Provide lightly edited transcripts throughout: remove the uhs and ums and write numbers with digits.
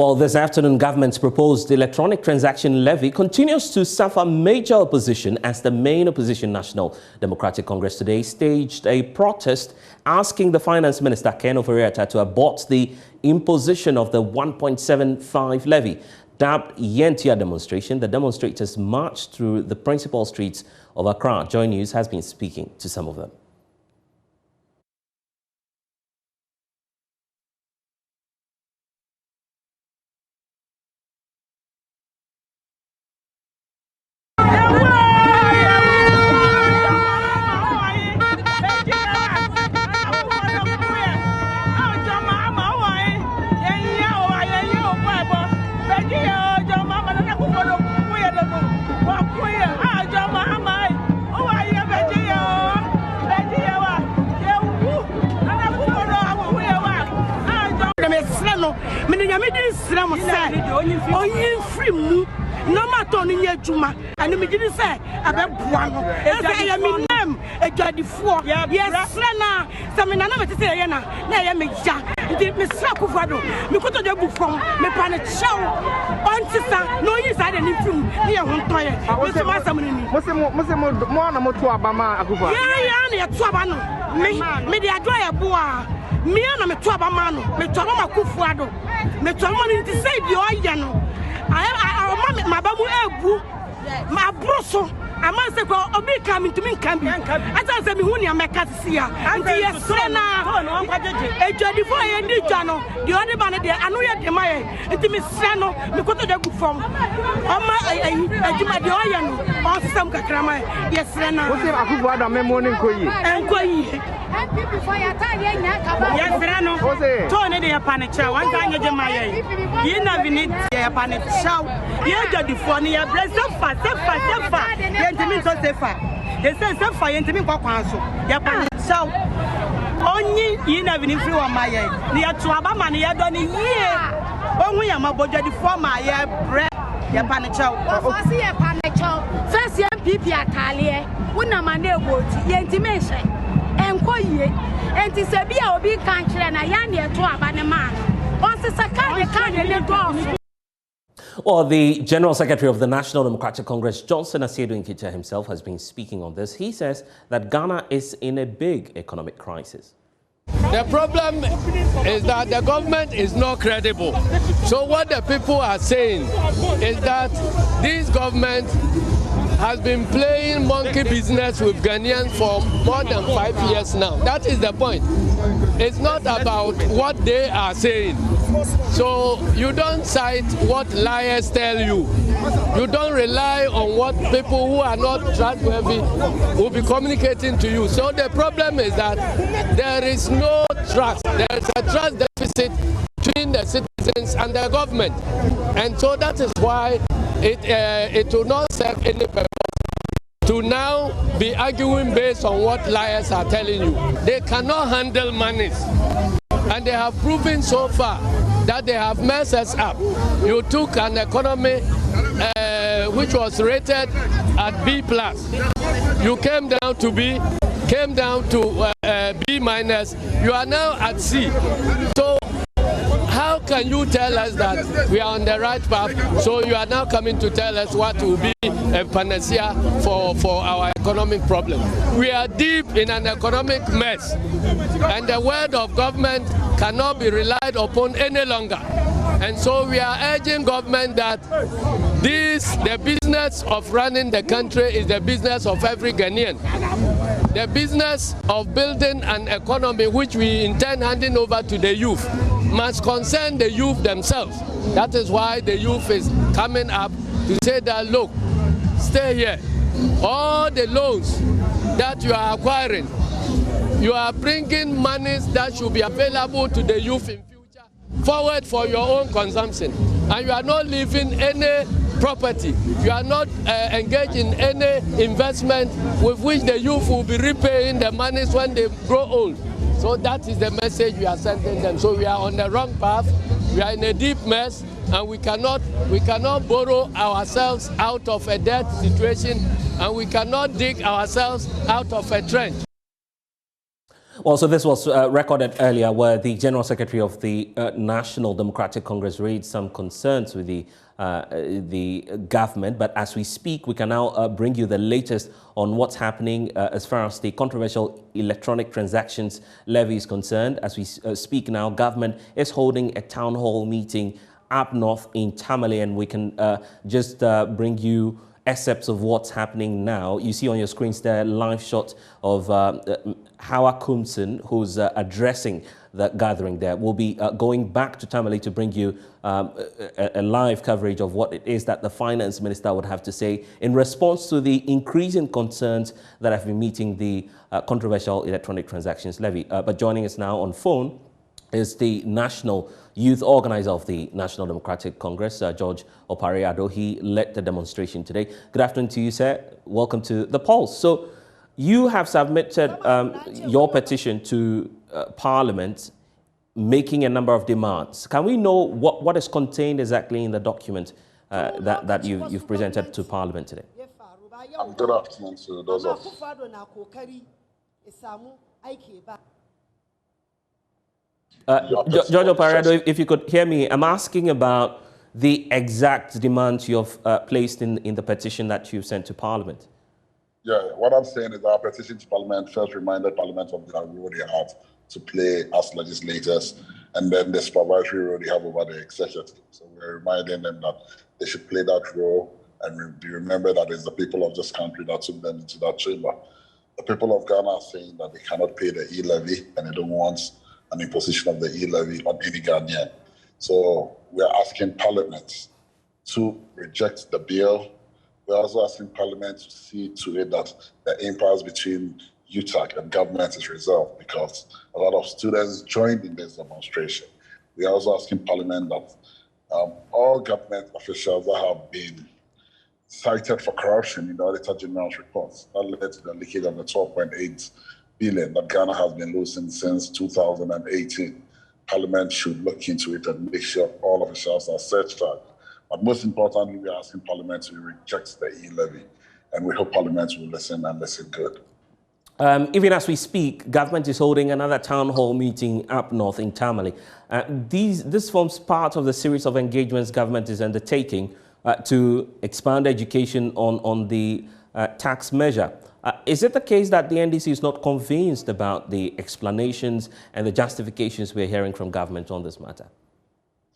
Well, this afternoon, government's proposed electronic transaction levy continues to suffer major opposition as the main opposition National Democratic Congress today staged a protest asking the Finance Minister, Ken Ofori-Atta, to abort the imposition of the 1.75 levy. Dubbed Yentia demonstration, the demonstrators marched through the principal streets of Accra. JoyNews has been speaking to some of them. No matter in your Juma, and the didn't say about one. I am in them, a judge before. Yes, Lena, some in another say, I am a jack. It did Miss Sakufado, Mikoto de Buffon, me planet show. On sister, no use I didn't from near one toilet. What's the master? Yeah, Twabano. Me, the Adria Bois. Me and a Twabamano, me Twabama Kufuado, me Twaman to say the Oyano. I my babu ebu, my broso. I must say, "Oh, be coming to me, can be." I tell them, "Who you make us see ya?" And yes, Sena, a judge for a new channel. The other man there, I know you're the Maya. And me Seno, me go to the good form. Oh my, I do my Oyano, or some Kakrama. Yes, Sena. What's your Akuada morning? And Koi. Yes, Rano. Tony de Panicha, one time you Maya. You never need a panic. You got the funny, a breast of fat, they say some fire into me for council. Japan so only you never knew on my head. Near to Abama, you done a year. Only I'm a budget for my year bread. Japan chow. First year, Panicho. First year, people are Talia. When I'm a neighbor, intimation. And Koye. And to say, be a big country and a young year to Abanama. Once it's a kind of can't. Well, the General Secretary of the National Democratic Congress, Johnson Asiedu Nkita himself, has been speaking on this. He says that Ghana is in a big economic crisis. The problem is that the government is not credible. So what the people are saying is that this government has been playing monkey business with Ghanaians for more than 5 years now. That is the point. It's not about what they are saying. So you don't cite what liars tell you. You don't rely on what people who are not trustworthy will be communicating to you. So the problem is that there is no trust. There is a trust deficit between the citizens and the government. And so that is why it will not serve any purpose to now be arguing based on what liars are telling you. They cannot handle monies. And they have proven so far that they have messed us up. You took an economy which was rated at B+. You came down to B, came down to B-. You are now at C. So how can you tell us that we are on the right path? So you are now coming to tell us what will be a panacea for our economic problem. We are deep in an economic mess, and the word of government cannot be relied upon any longer. And so we are urging government that the business of running the country is the business of every Ghanaian. The business of building an economy which we intend handing over to the youth must concern the youth themselves. That is why the youth is coming up to say that, look, stay here. All the loans that you are acquiring, you are bringing monies that should be available to the youth in future forward for your own consumption. And you are not leaving any property. You are not engaged in any investment with which the youth will be repaying the monies when they grow old. So that is the message we are sending them. So we are on the wrong path. We are in a deep mess, and we cannot borrow ourselves out of a debt situation, and we cannot dig ourselves out of a trench. Well, so this was recorded earlier where the General Secretary of the National Democratic Congress raised some concerns with the government. But as we speak, we can now bring you the latest on what's happening as far as the controversial electronic transactions levy is concerned. As we speak now, government is holding a town hall meeting up north in Tamale, and we can just bring you excerpts of what's happening now. You see on your screens there live shot of Hawa Kumson, who's addressing the gathering there. We'll be going back to Tamale to bring you a live coverage of what it is that the finance minister would have to say in response to the increasing concerns that have been meeting the controversial electronic transactions levy. But joining us now on phone is the national youth organizer of the National Democratic Congress, George Opare-Addo. He led the demonstration today. Good afternoon to you, sir. Welcome to The Pulse. So you have submitted your petition to Parliament making a number of demands. Can we know what is contained exactly in the document that you've presented to Parliament today? Good afternoon to those of George Opare-Addo, if you could hear me, I'm asking about the exact demands you've placed in the petition that you've sent to Parliament. Yeah, what I'm saying is our petition to Parliament first reminded Parliament of the role they have to play as legislators, and then the supervisory role they have over the executive. So we're reminding them that they should play that role and remember that it's the people of this country that took them into that chamber. The people of Ghana are saying that they cannot pay the E-levy and they don't want an imposition of the E-levy on any Ghanaian. So we're asking Parliament to reject the bill. We're also asking Parliament to see to it that the impasse between UTAC and government is resolved, because a lot of students joined in this demonstration. We're also asking Parliament that all government officials that have been cited for corruption in the Auditor General's reports that led to the leakage of the 12.8 billion that Ghana has been losing since 2018. Parliament should look into it and make sure all officials are certified. But most importantly, we are asking Parliament to reject the E-levy, and we hope Parliament will listen and listen good. Even as we speak, government is holding another town hall meeting up north in Tamale. This forms part of the series of engagements government is undertaking to expand education on the tax measure. Is it the case that the NDC is not convinced about the explanations and the justifications we're hearing from government on this matter?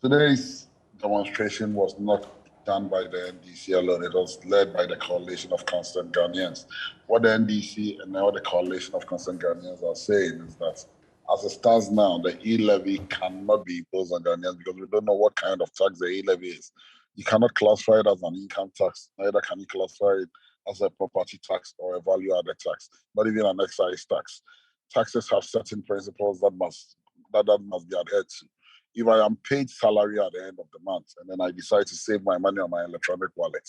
Today's demonstration was not done by the NDC alone. It was led by the Coalition of Concerned Ghanaians. What the NDC and now the Coalition of Concerned Ghanaians are saying is that as it stands now, the E-levy cannot be imposed on Ghanaians because we don't know what kind of tax the E-levy is. You cannot classify it as an income tax, neither can you classify it as a property tax or a value-added tax, not even an excise tax. Taxes have certain principles that must be adhered to. If I am paid salary at the end of the month and then I decide to save my money on my electronic wallet,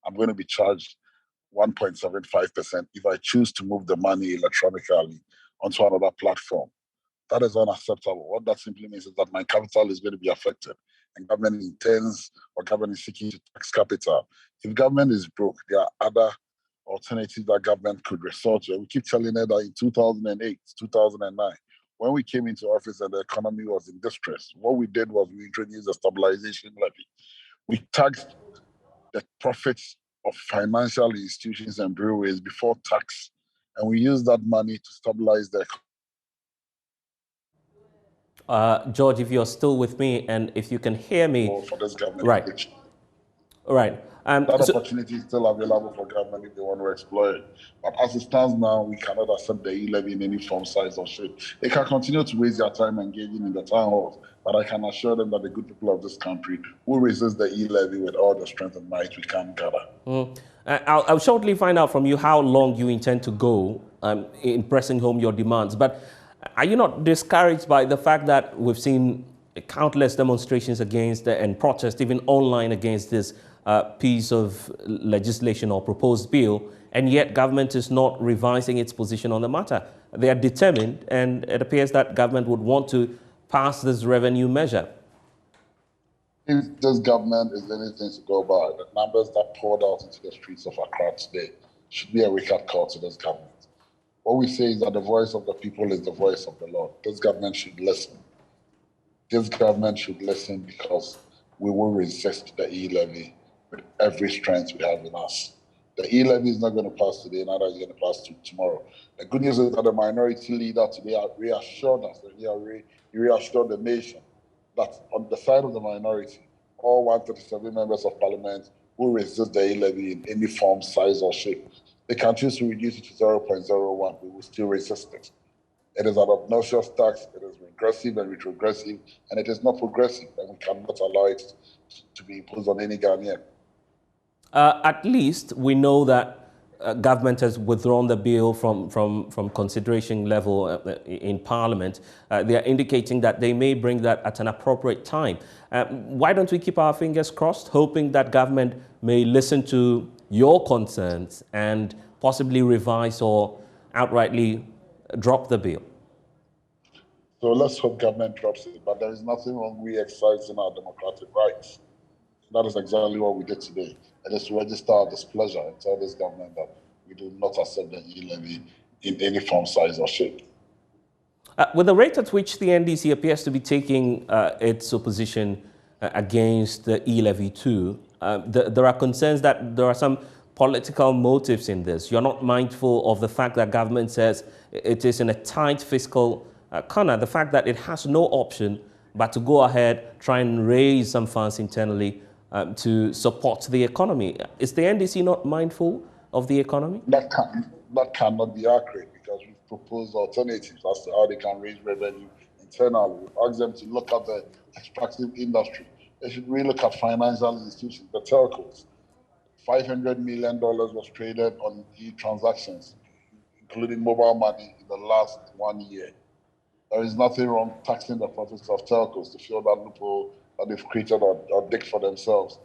I'm going to be charged 1.75% if I choose to move the money electronically onto another platform. That is unacceptable. What that simply means is that my capital is going to be affected, and government intends or government is seeking to tax capital. If government is broke, there are other alternatives that government could resort to. We keep telling her that in 2008, 2009, when we came into office and the economy was in distress, what we did was we introduced a stabilization levy. We taxed the profits of financial institutions and breweries before tax, and we used that money to stabilize the economy. George, if you're still with me and if you can hear me. For this government. Right. Right. That opportunity is still available for government if they want to exploit it. But as it stands now, we cannot accept the E-levy in any form, size, or shape. They can continue to waste their time engaging in the town halls, but I can assure them that the good people of this country will resist the E-levy with all the strength and might we can gather. I'll shortly find out from you how long you intend to go in pressing home your demands. But are you not discouraged by the fact that we've seen countless demonstrations against and protests, even online, against this piece of legislation or proposed bill, and yet government is not revising its position on the matter? They are determined, and it appears that government would want to pass this revenue measure. If this government is anything to go by, the numbers that poured out into the streets of Accra today should be a wake-up call to this government. What we say is that the voice of the people is the voice of the Lord. This government should listen. This government should listen because we will resist the E-levy with every strength we have in us. The E-levy is not going to pass today, neither is it going to pass tomorrow. The good news is that the minority leader today reassured us, he reassured the nation that on the side of the minority, all 137 members of parliament will resist the E-levy in any form, size, or shape. They can choose to reduce it to 0.01. We will still resist it. It is an obnoxious tax. It is regressive and retrogressive, and it is not progressive, and we cannot allow it to be imposed on any Ghanaian. At least we know that government has withdrawn the bill from consideration level in Parliament. They are indicating that they may bring that at an appropriate time. Why don't we keep our fingers crossed, hoping that government may listen to your concerns and possibly revise or outrightly drop the bill? So let's hope government drops it, but there is nothing wrong with exercising our democratic rights. That is exactly what we did today. It is to register our displeasure and tell this government that we do not accept the E-levy in any form, size, or shape. With the rate at which the NDC appears to be taking its opposition against the E-levy too, there are concerns that there are some political motives in this. You're not mindful of the fact that government says it is in a tight fiscal corner, the fact that it has no option but to go ahead, try and raise some funds internally to support the economy. Is the NDC not mindful of the economy? That cannot be accurate because we've proposed alternatives as to how they can raise revenue internally. We've asked them to look at the extractive industry. They should really look at financial institutions, the telcos. $500 million was traded on e-transactions, including mobile money, in the last 1 year. There is nothing wrong taxing the profits of telcos to fill that loophole that they've created or dig for themselves.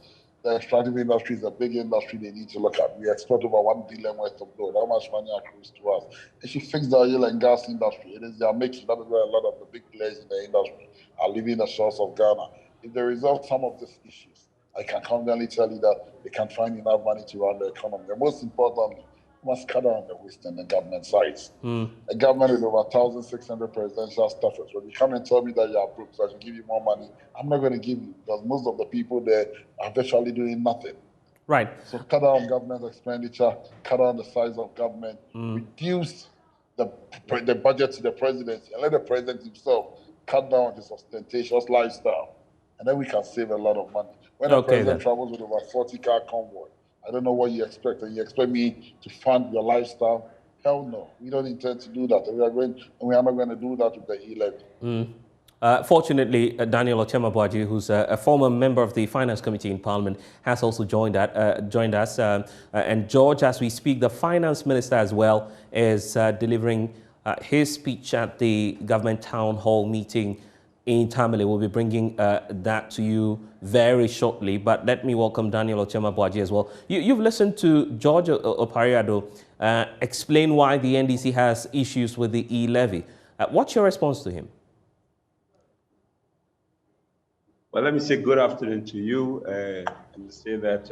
The extractive industry is a big industry they need to look at. We export over $1 billion worth of gold. How much money accrues to us? They should fix the oil and gas industry. It is their making. That is where a lot of the big players in the industry are leaving the shores of Ghana. If they resolve some of these issues, I can confidently tell you that they can find enough money to run the economy. And most importantly, we must cut down the waste on the government sides. A government with over 1,600 presidential staffers. When you come and tell me that you are broke, so I should give you more money, I'm not going to give you because most of the people there are virtually doing nothing. Right. So cut down government expenditure, cut down the size of government, reduce the budget to the presidency, and let the president himself cut down his ostentatious lifestyle. And then we can save a lot of money. When the president travels with over 40-car convoy, I don't know what you expect. And you expect me to fund your lifestyle? Hell no. We don't intend to do that. We are not going to do that with the E-levy. Fortunately, Daniel Ochema-Boaji, who's a former member of the Finance Committee in Parliament, has also joined us. And George, as we speak, the Finance Minister as well is delivering his speech at the government town hall meeting in Tamale. We'll be bringing that to you very shortly. But let me welcome Daniel Ochema-Boaji as well. You've listened to George Opariado explain why the NDC has issues with the E-levy. What's your response to him? Well, let me say good afternoon to you and say that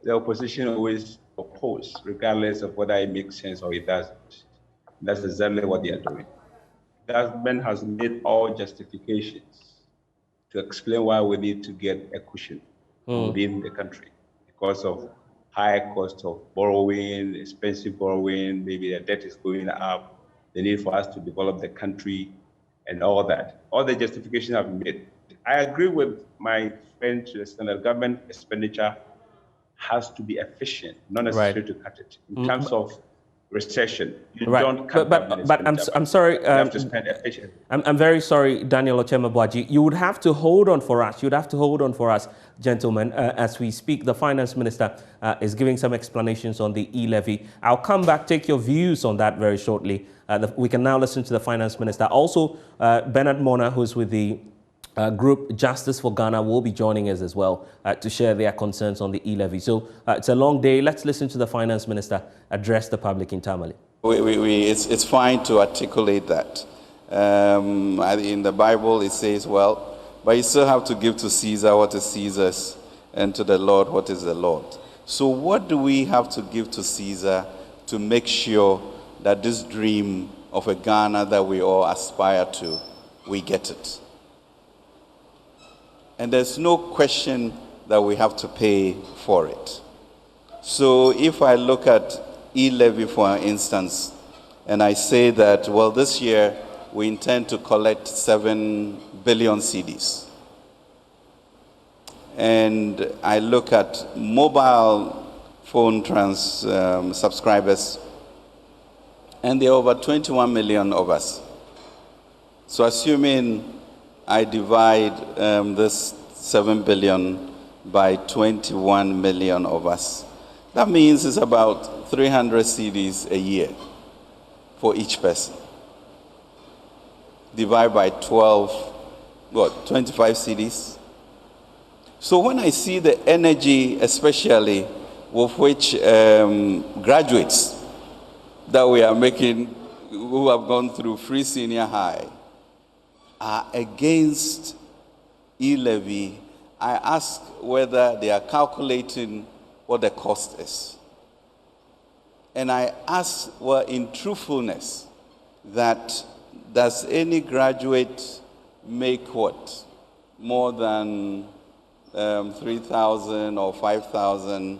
the opposition always oppose, regardless of whether it makes sense or it doesn't. That's exactly what they are doing. Government has made all justifications to explain why we need to get a cushion within the country because of high cost of borrowing, expensive borrowing, maybe the debt is going up, the need for us to develop the country and all that. All the justifications have been made. I agree with my friend to the extent that government expenditure has to be efficient, not necessarily to cut it. In terms of recession, you don't cut but I'm sorry. You have to spend efficiently. I'm very sorry, Daniel Ochema-Boaji. You would have to hold on for us. You'd have to hold on for us, gentlemen. As we speak, the Finance Minister is giving some explanations on the E-levy. I'll come back, take your views on that very shortly. We can now listen to the Finance Minister. Also, Bernard Mona, who's with the group Justice for Ghana, will be joining us as well to share their concerns on the E-levy. So it's a long day. Let's listen to the Finance Minister address the public in Tamale. It's fine to articulate that. In the Bible it says, well, but you still have to give to Caesar what is Caesar's and to the Lord what is the Lord. So what do we have to give to Caesar to make sure that this dream of a Ghana that we all aspire to, we get it. And there's no question that we have to pay for it. So if I look at E-levy, for instance, and I say that, well, this year we intend to collect 7 billion cedis. And I look at mobile phone subscribers, and there are over 21 million of us. So assuming I divide this 7 billion by 21 million of us, that means it's about 300 cedis a year for each person. Divide by 12, 25 cedis. So when I see the energy, especially with which graduates that we are making, who have gone through free senior high, are against E-levy, I ask whether they are calculating what the cost is. And I ask, well, in truthfulness, that does any graduate make what? More than 3,000 or 5,000,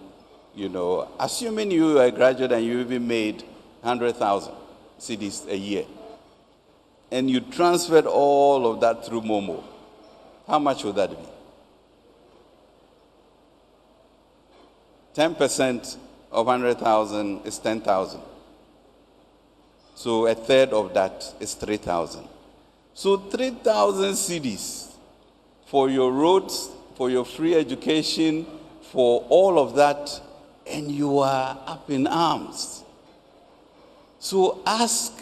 assuming you are a graduate and you even made 100,000 cedis a year, and you transferred all of that through Momo, how much would that be? 10% of 100,000 is 10,000. So a third of that is 3,000. So 3,000 cedis for your roads, for your free education, for all of that, and you are up in arms. So ask,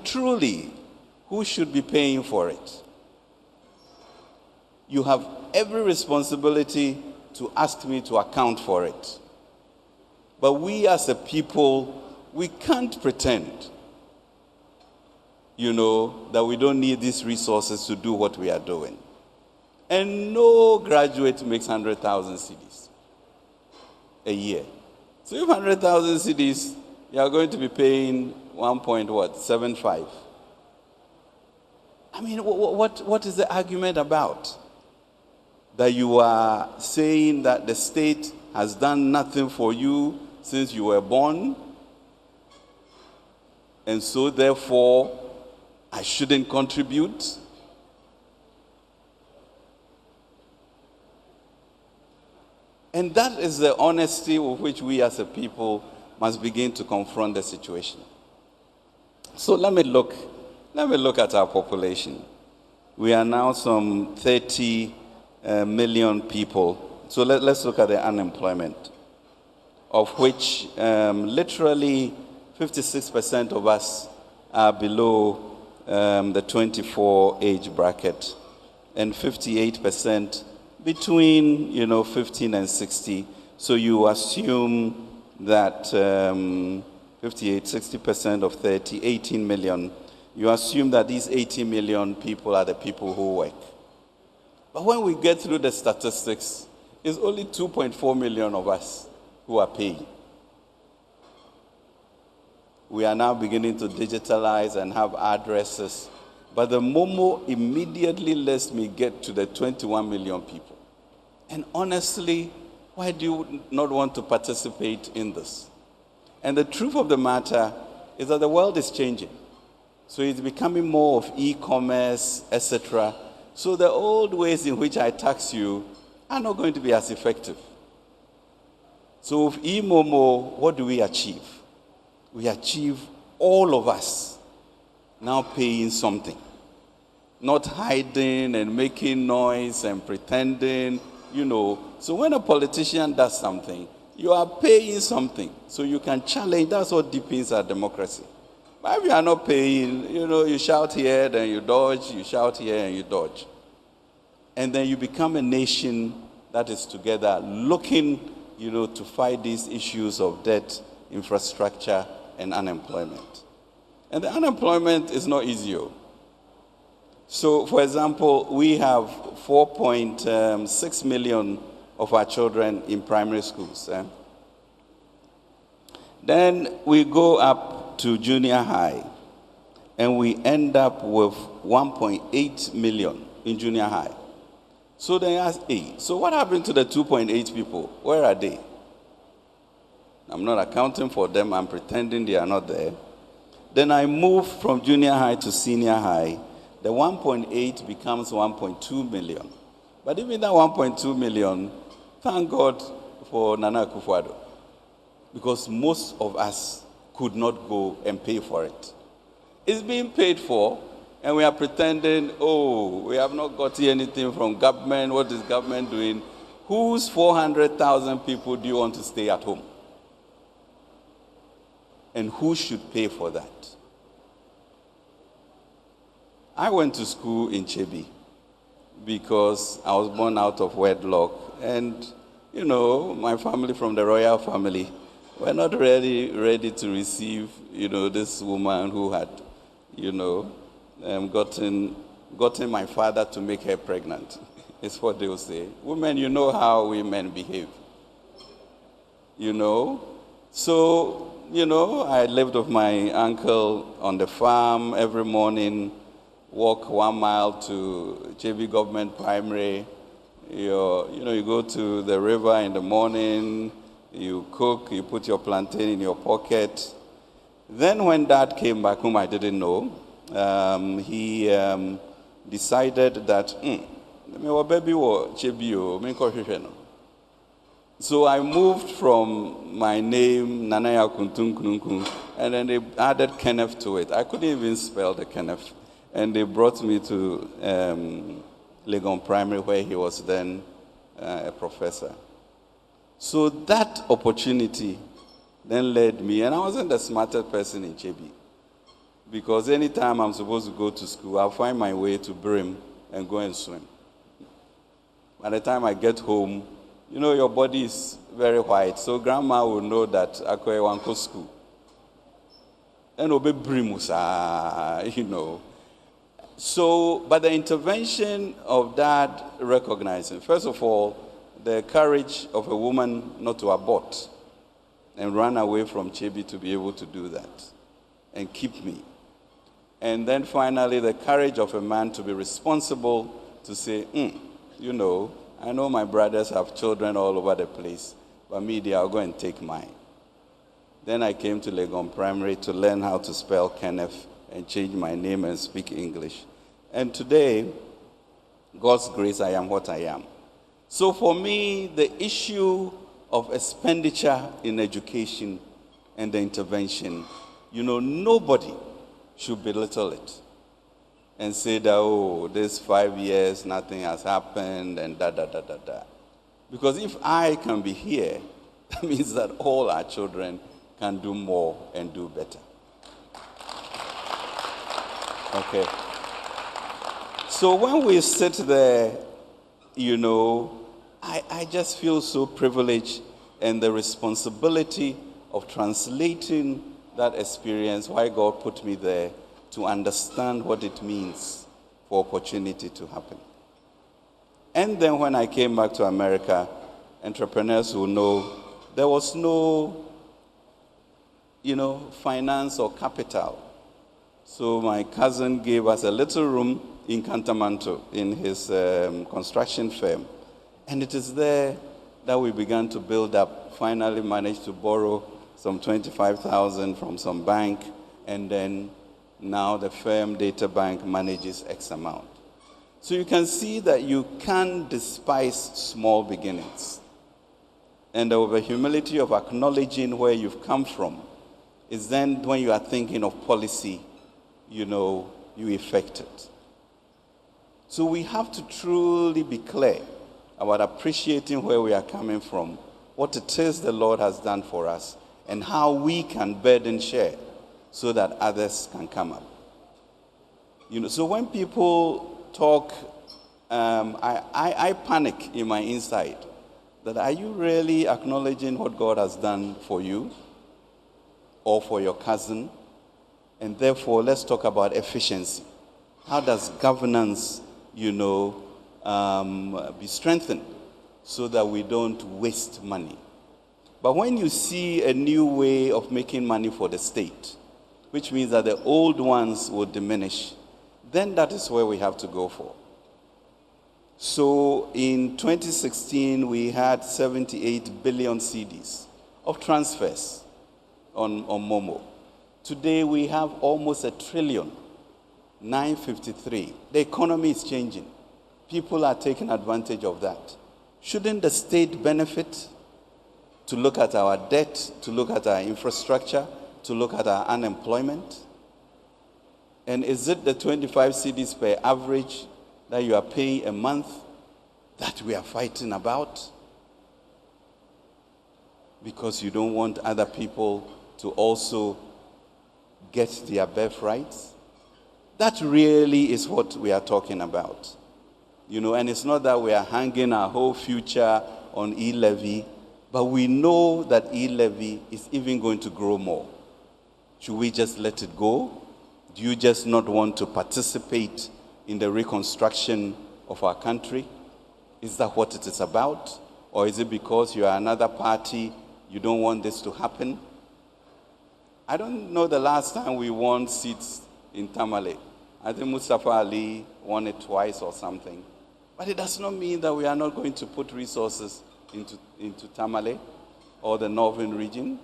truly, who should be paying for it? You have every responsibility to ask me to account for it. But we as a people, we can't pretend, that we don't need these resources to do what we are doing. And no graduate makes 100,000 cedis a year. So if 100,000 cedis, you are going to be paying 1.75. What is the argument about? That you are saying that the state has done nothing for you since you were born, and so therefore I shouldn't contribute? And that is the honesty with which we as a people must begin to confront the situation. So let me look at our population. We are now some 30 million people. So let's look at the unemployment, of which literally 56% of us are below the 24 age bracket, and 58% between 15 and 60. So you assume that 60% of 30, 18 million. You assume that these 18 million people are the people who work. But when we get through the statistics, it's only 2.4 million of us who are paying. We are now beginning to digitalize and have addresses. But the Momo immediately lets me get to the 21 million people. And honestly, why do you not want to participate in this? And the truth of the matter is that the world is changing. So it's becoming more of e-commerce, etc. So the old ways in which I tax you are not going to be as effective. So with e-Momo, what do we achieve? We achieve all of us now paying something. Not hiding and making noise and pretending, So when a politician does something, you are paying something. So you can challenge. That's what deepens our democracy. But if you are not paying, you shout here, then you dodge. You shout here and you dodge. And then you become a nation that is together looking, to fight these issues of debt, infrastructure, and unemployment. And the unemployment is not easy. So, for example, we have 4.6 million of our children in primary schools. Then we go up to junior high, and we end up with 1.8 million in junior high. So they ask, hey, so what happened to the 2.8 people? Where are they? I'm not accounting for them. I'm pretending they are not there. Then I move from junior high to senior high. The 1.8 becomes 1.2 million. But even that 1.2 million, thank God for Nana Akufo-Addo, because most of us could not go and pay for it. It's being paid for, and we are pretending, oh, we have not got anything from government. What is government doing? Whose 400,000 people do you want to stay at home? And who should pay for that? I went to school in Chebi because I was born out of wedlock. And, you know, my family from the royal family were not really ready to receive, you know, this woman who had, you know, gotten my father to make her pregnant. It's what they will say. Women, you know how women behave. You know? So, you know, I lived with my uncle on the farm every morning, walk 1 mile to JB Government Primary. You go to the river in the morning, you cook, you put your plantain in your pocket. Then when Dad came back, whom I didn't know, he decided that, so I moved from my name, Nanaya Kuntun Kununkun, and then they added Kenneth to it. I couldn't even spell the Kenneth. And they brought me to Legon Primary, where he was then a professor. So that opportunity then led me, and I wasn't the smartest person in Chebi, because anytime I'm supposed to go to school, I'll find my way to Brim and go and swim. By the time I get home, you know, your body is very white, so grandma will know that I want to go to school. And obe Brimusa, you know. So, but the intervention of Dad recognizing, first of all, the courage of a woman not to abort and run away from Chebi to be able to do that and keep me. And then finally, the courage of a man to be responsible to say, you know, I know my brothers have children all over the place, but me, I'll go and take mine. Then I came to Legon Primary to learn how to spell Kenneth and change my name and speak English. And today, God's grace, I am what I am. So for me, the issue of expenditure in education and the intervention, you know, nobody should belittle it and say that, oh, this 5 years, nothing has happened, and da-da-da-da-da. Because if I can be here, that means that all our children can do more and do better. Okay. So when we sit there, you know, I just feel so privileged, and the responsibility of translating that experience, why God put me there, to understand what it means for opportunity to happen. And then when I came back to America, entrepreneurs will know there was no, you know, finance or capital. So my cousin gave us a little room in Cantamanto in his construction firm. And it is there that we began to build up, finally managed to borrow some 25,000 from some bank, and then now the firm Data Bank manages X amount. So you can see that you can't despise small beginnings. And the humility of acknowledging where you've come from is then when you are thinking of policy, you know, you effect it. So we have to truly be clear about appreciating where we are coming from, what it is the Lord has done for us, and how we can burden share so that others can come up. You know, so when people talk, I panic in my inside that, are you really acknowledging what God has done for you or for your cousin? And therefore, let's talk about efficiency. How does governance, you know, be strengthened so that we don't waste money? But when you see a new way of making money for the state, which means that the old ones will diminish, then that is where we have to go for. So in 2016, we had 78 billion cedis of transfers on Momo. Today, we have almost 1 trillion, 953. The economy is changing. People are taking advantage of that. Shouldn't the state benefit to look at our debt, to look at our infrastructure, to look at our unemployment? And is it the 25 cedis per average that you are paying a month that we are fighting about? Because you don't want other people to also get their birthrights? That really is what we are talking about. You know, and it's not that we are hanging our whole future on E-levy, but we know that E-levy is even going to grow more. Should we just let it go? Do you just not want to participate in the reconstruction of our country? Is that what it is about? Or is it because you are another party, you don't want this to happen? I don't know the last time we won seats in Tamale. I think Mustafa Ali won it twice or something. But it does not mean that we are not going to put resources into Tamale or the northern region.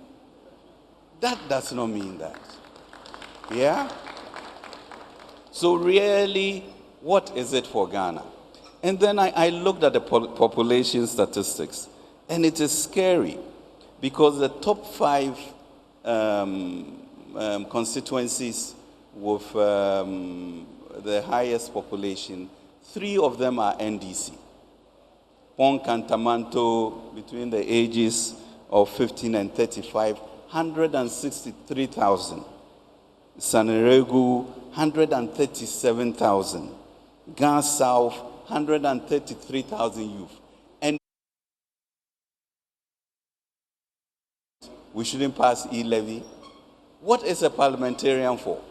That does not mean that. Yeah? So really, what is it for Ghana? And then I looked at the population statistics, and it is scary because the top 5 constituencies with the highest population, 3 of them are NDC. Ponk and Tamanto, between the ages of 15 and 35, 163,000. Saniregu, 137,000. Gan South, 133,000 youth. And we shouldn't pass E-levy. What is a parliamentarian for?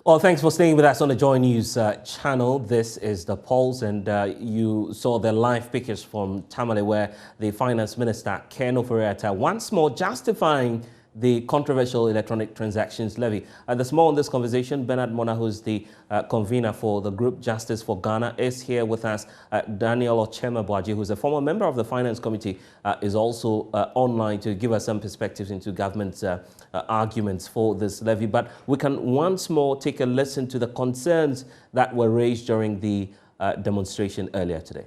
Well, thanks for staying with us on the JoyNews channel. This is The Pulse, and you saw the live pictures from Tamale where the Finance Minister, Ken Ofori-Atta, once more justifying the controversial electronic transactions levy. There's more on this conversation. Bernard Mona, who's the convener for the group Justice for Ghana, is here with us. Daniel Ochema-Boaji, who's a former member of the Finance Committee, is also online to give us some perspectives into government's arguments for this levy. But we can once more take a listen to the concerns that were raised during the demonstration earlier today.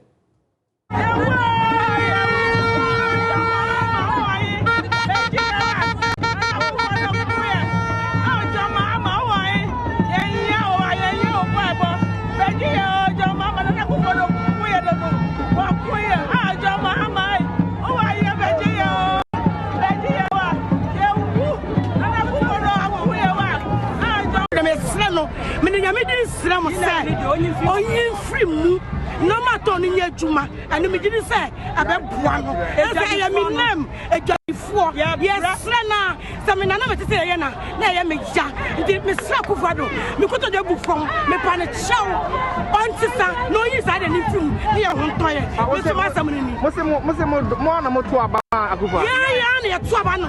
No matter on your Juma, and the beginning say about Buano. I mean, them a before. Yes, Lena, some in another say, I am a jack, did Miss Sakufado, Mikoto de Buffon, me planet show, on sister, no use I didn't room near one toilet. I was a master. Yeah, Twabano,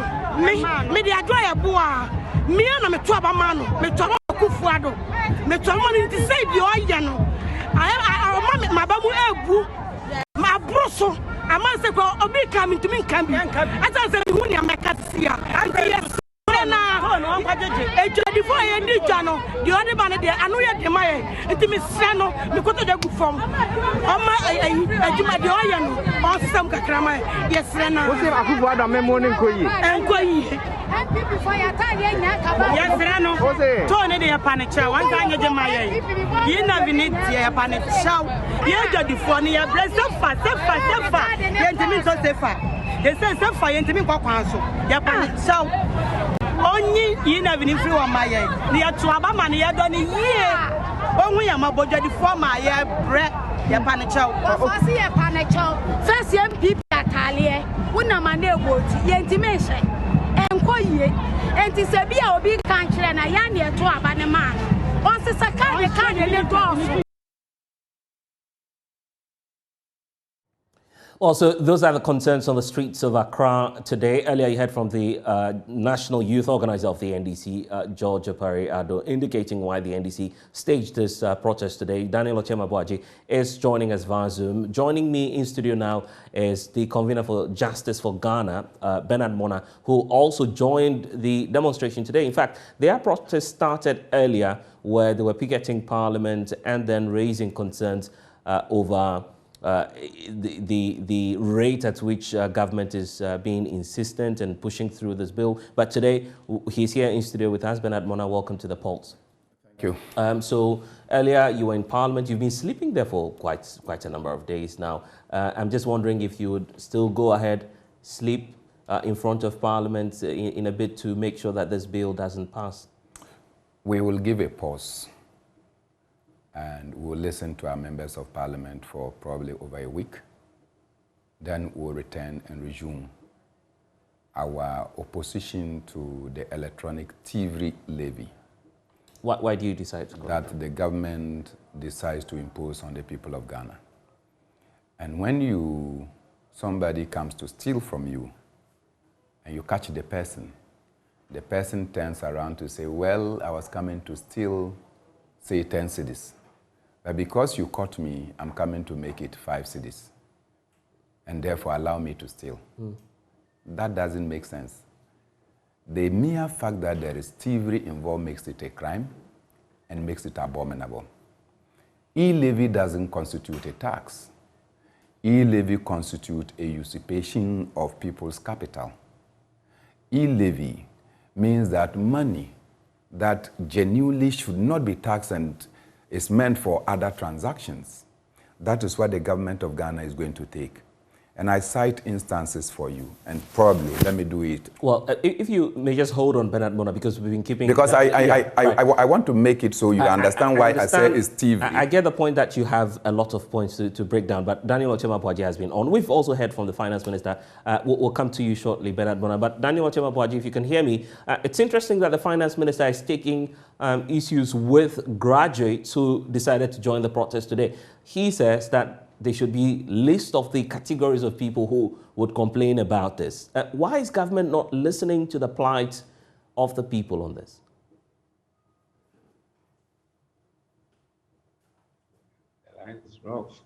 me the Adria Boa, me and a Twabamano, me Twabano, me Twabano to save your Yano. My babu ebu, my broso, I must say, I'll be coming to me, can be. I don't say, when you're my cat, yes. Before I did channel, the other man there, I know you're the Maya, and to Miss Sano, because of the from the oil, or some Kakrama, yes, Rena. What's the morning? And people for your time, yes, Reno, Tony, the Panicha, one time you Maya, you never need the Panicha, you got the funny, you bless so fast, so far, they say so far, and to me, Papanso, your Panicha. Only you never knew from my head. Near to Abama, near done a year. Only I'm a budget for my bread. Your panicho. I see a panicho. First, young people at Talia, when I'm a neighbor, intimation. And quiet. And to say, be our big country and a young year to Abanama. Once it's a kind of kind of Also, those are the concerns on the streets of Accra today. Earlier, you heard from the National Youth Organizer of the NDC, George Apari-Addo, indicating why the NDC staged this protest today. Daniel Ochemabuaji is joining us via Zoom. Joining me in studio now is the convener for Justice for Ghana, Bernard Mona, who also joined the demonstration today. In fact, their protest started earlier, where they were picketing Parliament and then raising concerns over the rate at which government is being insistent and pushing through this bill. But today, he's here in studio with us. Bernard Mona, welcome to The Pulse. Thank you. So earlier you were in Parliament. You've been sleeping there for quite a number of days now. I'm just wondering if you would still go ahead, sleep in front of Parliament in a bid to make sure that this bill doesn't pass. We will give a pause and we'll listen to our members of Parliament for probably over a week. Then we'll return and resume our opposition to the electronic TV levy. Why do you decide to go? That the government decides to impose on the people of Ghana. And when somebody comes to steal from you and you catch the person turns around to say, well, I was coming to steal, say, 10 cedis. But because you caught me, I'm coming to make it 5 cedis. And therefore allow me to steal. That doesn't make sense. The mere fact that there is thievery involved makes it a crime and makes it abominable. E-levy doesn't constitute a tax. E-levy constitutes a usurpation of people's capital. E-levy means that money that genuinely should not be taxed and is meant for other transactions. That is what the government of Ghana is going to take. And I cite instances for you, and probably let me do it. Well, if you may just hold on, Bernard Mona, because we've been keeping... Because I want to make it so you understand why I say it's TV. I get the point that you have a lot of points to break down, but Daniel Ochemabuaji has been on. We've also heard from the Finance Minister. We'll come to you shortly, Bernard Mona. But Daniel Ochemabuaji, if you can hear me, it's interesting that the Finance Minister is taking issues with graduates who decided to join the protest today. He says that there should be a list of the categories of people who would complain about this. Why is government not listening to the plight of the people on this? The line is rough.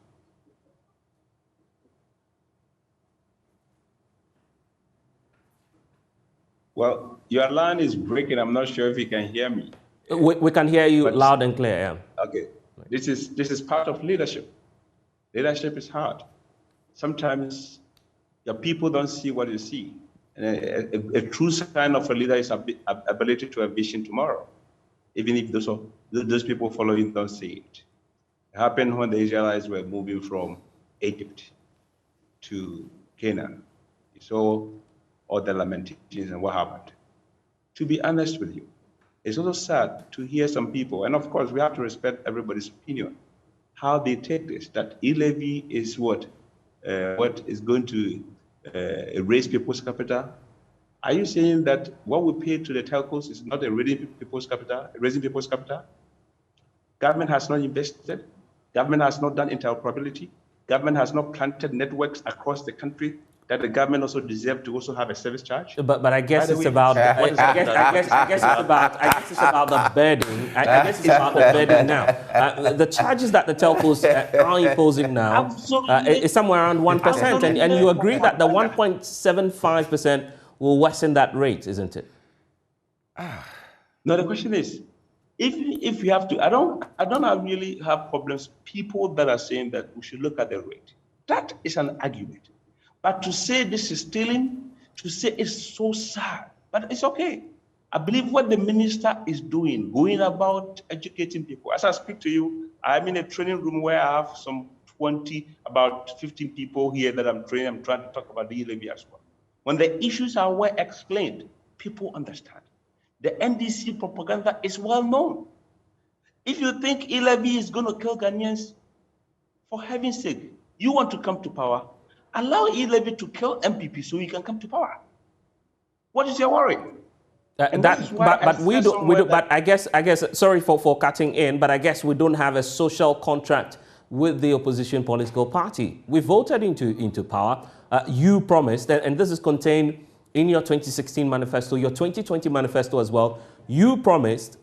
Well, your line is breaking. I'm not sure if you can hear me. We can hear you loud and clear, yeah. Okay. This is part of leadership. Leadership is hard. Sometimes your people don't see what you see. And a true sign of a leader is ability to have vision tomorrow, even if those people following don't see it. It happened when the Israelites were moving from Egypt to Canaan. You saw all the lamentations and what happened. To be honest with you, it's also sad to hear some people, and of course we have to respect everybody's opinion, how they take this, that E-levy is what is going to raise people's capital. Are you saying that what we pay to the telcos is not raising people's capital? Government has not invested. Government has not done interoperability. Government has not planted networks across the country that the government also deserves to also have a service charge. But I guess it's about I guess it's about the burden. I guess it's about the burden now. The charges that the telcos are imposing now is somewhere around 1%, and you agree that the 1.75% will worsen that rate, isn't it? No, the question is, if you have to, I don't really have problems. People that are saying that we should look at the rate, that is an argument. But to say this is stealing, to say it's so sad, but it's okay. I believe what the minister is doing, going about educating people. As I speak to you, I'm in a training room where I have about 15 people here that I'm training. I'm trying to talk about the E-levy as well. When the issues are well explained, people understand. The NDC propaganda is well known. If you think E-levy is going to kill Ghanaians, for heaven's sake, you want to come to power, allow E-levy to kill MPP so you can come to power. What is your worry? But I guess sorry for cutting in, but I guess we don't have a social contract with the opposition political party. We voted into power. You promised, and this is contained in your 2016 manifesto, your 2020 manifesto as well. You promised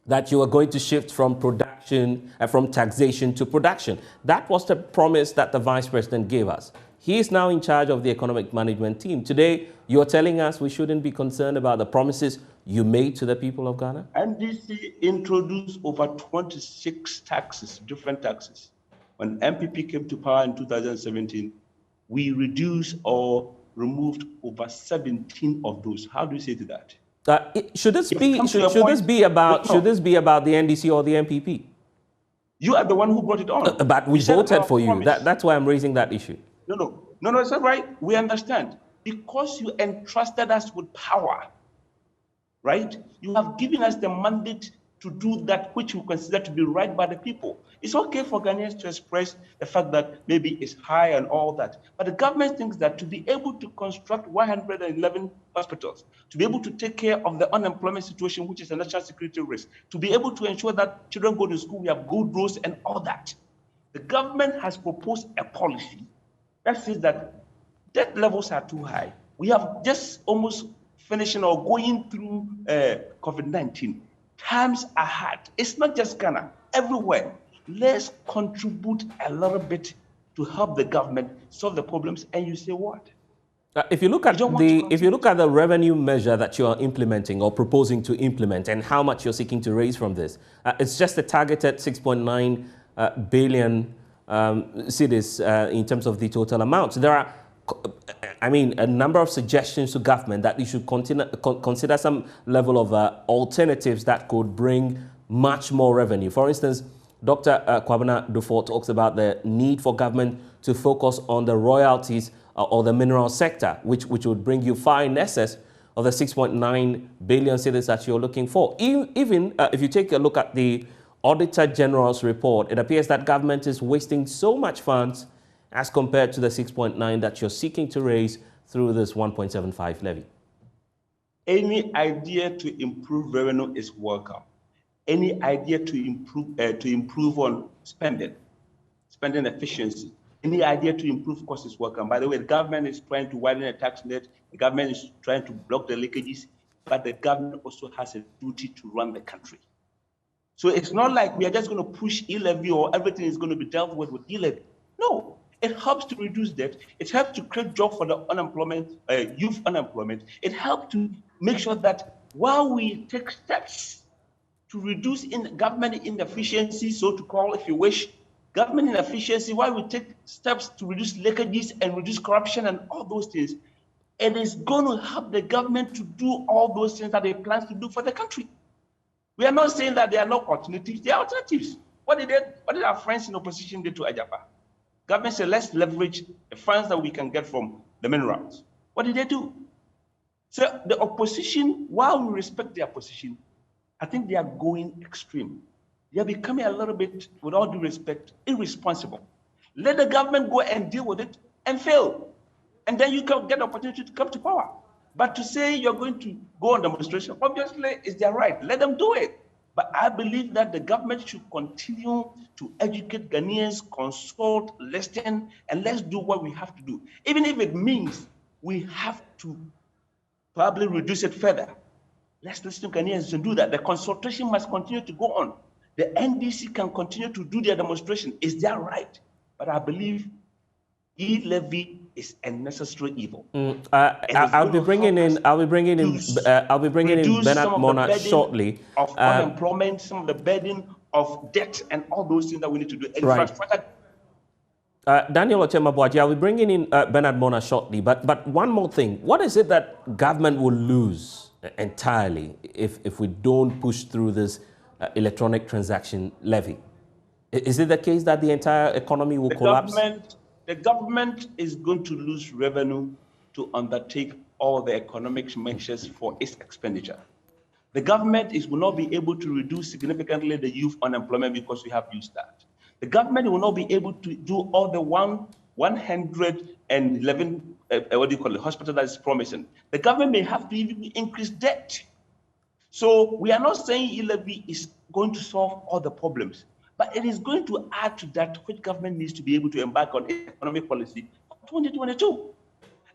that you were going to shift from production, from taxation to production. That was the promise that the Vice President gave us. He is now in charge of the economic management team. Today, you're telling us we shouldn't be concerned about the promises you made to the people of Ghana? NDC introduced over 26 taxes, different taxes. When MPP came to power in 2017, we reduced or removed over 17 of those. How do you say to that? Should this be about the NDC or the MPP? You are the one who brought it on. But we voted for you. That's why I'm raising that issue. No, it's not right. We understand. Because you entrusted us with power, right? You have given us the mandate to do that which we consider to be right by the people. It's okay for Ghanaians to express the fact that maybe it's high and all that. But the government thinks that to be able to construct 111 hospitals, to be able to take care of the unemployment situation, which is a national security risk, to be able to ensure that children go to school, we have good roads and all that. The government has proposed a policy that says that debt levels are too high. We have just almost finishing or going through COVID-19. Times are hard. It's not just Ghana, everywhere. Let's contribute a little bit to help the government solve the problems. And you say what? If you look at the revenue measure that you are implementing or proposing to implement, and how much you're seeking to raise from this, it's just a targeted 6.9 billion cedis in terms of the total amount. So there are, a number of suggestions to government that you should consider some level of alternatives that could bring much more revenue. For instance, Dr. Kwabena Dufo talks about the need for government to focus on the royalties or the mineral sector, which would bring you far in excess of the 6.9 billion cedis that you're looking for. Even if you take a look at the Auditor General's report, it appears that government is wasting so much funds as compared to the 6.9 that you're seeking to raise through this 1.75 levy. Any idea to improve revenue is welcome. Any idea to improve on spending efficiency, any idea to improve costs is welcome. By the way, the government is trying to widen the tax net, the government is trying to block the leakages, but the government also has a duty to run the country. So it's not like we are just going to push E-levy or everything is going to be dealt with E-levy. No, it helps to reduce debt. It helps to create jobs for the youth unemployment. It helps to make sure that while we take steps to reduce government inefficiency, so to call, if you wish, government inefficiency, while we take steps to reduce leakages and reduce corruption and all those things, it is going to help the government to do all those things that it plans to do for the country. We are not saying that there are no alternatives. There are alternatives. What did our friends in opposition do to Ajapa? Government said, let's leverage the funds that we can get from the minerals. What did they do? So the opposition, while we respect their position, I think they are going extreme. They are becoming a little bit, with all due respect, irresponsible. Let the government go and deal with it and fail. And then you can get the opportunity to come to power. But to say you're going to go on demonstration, obviously, it's their right. Let them do it. But I believe that the government should continue to educate Ghanaians, consult, listen, and let's do what we have to do. Even if it means we have to probably reduce it further. Let's listen to Ghanaians and do that. The consultation must continue to go on. The NDC can continue to do their demonstration. It's their right. But I believe E-levy is a necessary evil. I'll be bringing in Bernard Mona shortly. Of unemployment, some of the burden of debt, and all those things that we need to do. Right. Daniel Ochemabuaji, I'll be bringing in Bernard Mona shortly. But one more thing: what is it that government will lose entirely if we don't push through this electronic transaction levy? Is it the case that the entire economy will collapse? The government is going to lose revenue to undertake all the economic measures for its expenditure. The government will not be able to reduce significantly the youth unemployment because we have used that. The government will not be able to do all the 111 hospital that is promising. The government may have to even increase debt. So we are not saying E-levy is going to solve all the problems, But it is going to add to that which government needs to be able to embark on economic policy for 2022.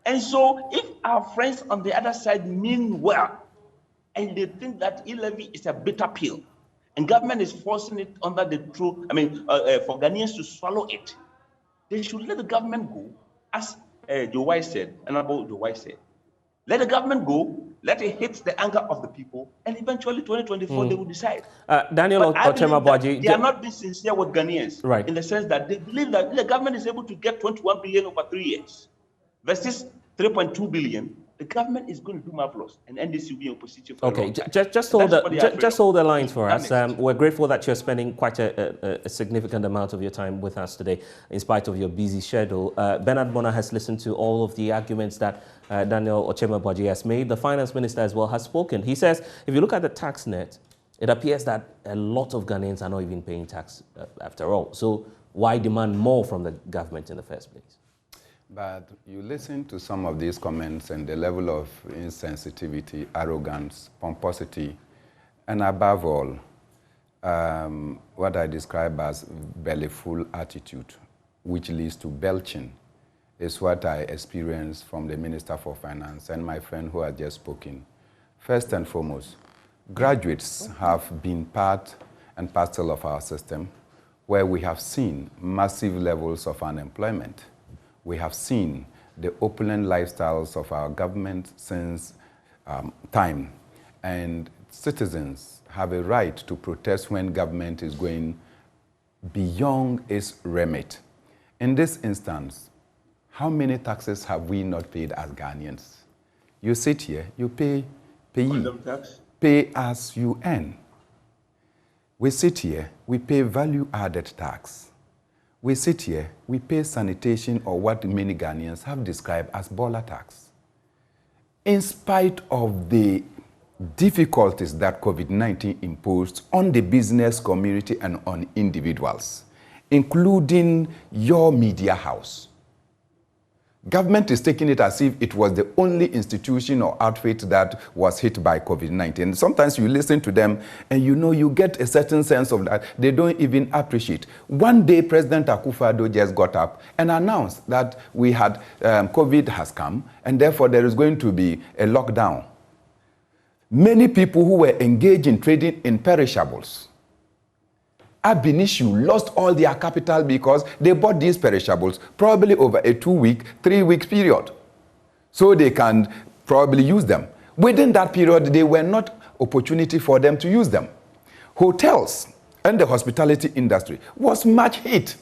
And so if our friends on the other side mean well, and they think that E-levy is a bitter pill, and government is forcing it under the throat, for Ghanaians to swallow it, they should let the government go, as Joe Wise said, Honorable Joe Wise said. Let the government go, let it hit the anger of the people, and eventually 2024 they will decide. Daniel Ochema-Boaji, they are not being sincere with Ghanaians, right, in the sense that they believe that the government is able to get 21 billion over 3 years versus 3.2 billion. The government is going to do marvelous, and NDC will be in opposition for okay, just hold the lines for us. We're grateful that you're spending quite a significant amount of your time with us today, in spite of your busy schedule. Bernard Bona has listened to all of the arguments that Daniel Ochema-Boaji has made. The finance minister as well has spoken. He says, if you look at the tax net, it appears that a lot of Ghanaians are not even paying tax after all. So why demand more from the government in the first place? But you listen to some of these comments and the level of insensitivity, arrogance, pomposity, and above all, what I describe as bellyful attitude, which leads to belching, is what I experienced from the Minister for Finance and my friend who has just spoken. First and foremost, graduates have been part and parcel of our system, where we have seen massive levels of unemployment. We have seen the opulent lifestyles of our government since time, and citizens have a right to protest when government is going beyond its remit. In this instance, how many taxes have we not paid as Ghanaians? You sit here, you pay as you earn. We sit here, we pay value-added tax. We sit here, we pay sanitation, or what many Ghanaians have described as baller tax. In spite of the difficulties that COVID-19 imposed on the business community and on individuals, including your media house, government is taking it as if it was the only institution or outfit that was hit by COVID-19. And sometimes you listen to them and you get a certain sense of that. They don't even appreciate. One day, President Akufo-Addo just got up and announced that we had, COVID has come, and therefore there is going to be a lockdown. Many people who were engaged in trading in perishables, Ab initio lost all their capital because they bought these perishables probably over a 2-week, 3-week period. So they can probably use them. Within that period, there were not opportunity for them to use them. Hotels and the hospitality industry was much hit.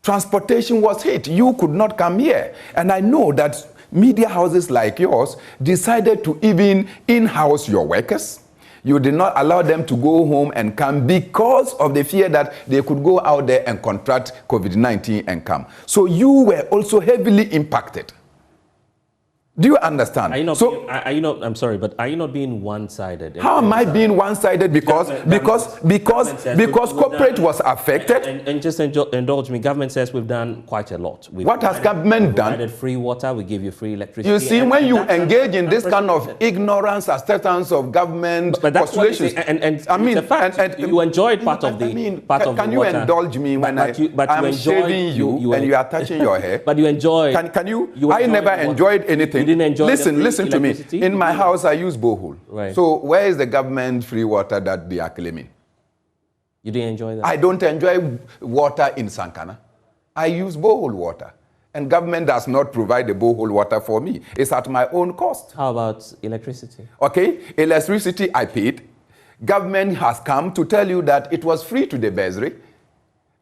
Transportation was hit. You could not come here. And I know that media houses like yours decided to even in-house your workers. You did not allow them to go home and come because of the fear that they could go out there and contract COVID-19 and come. So you were also heavily impacted. Do you understand? I'm sorry, but are you not being one-sided? How am I being one-sided? Because corporate was affected. And just indulge me, government says we've done quite a lot. What has government done? We provided free water, we give you free electricity. You see, when you engage in this kind of ignorance, acceptance of government postulations, you enjoyed part of the water. Can you indulge me when I'm shaving you and you are touching your hair? But you enjoyed. I never enjoyed anything. Listen to me. In my house, I use borehole. Right. So where is the government free water that they are claiming? You didn't enjoy that? I don't enjoy water in Sankana. I use borehole water. And government does not provide the borehole water for me. It's at my own cost. How about electricity? Okay, electricity I paid. Government has come to tell you that it was free to the bursary,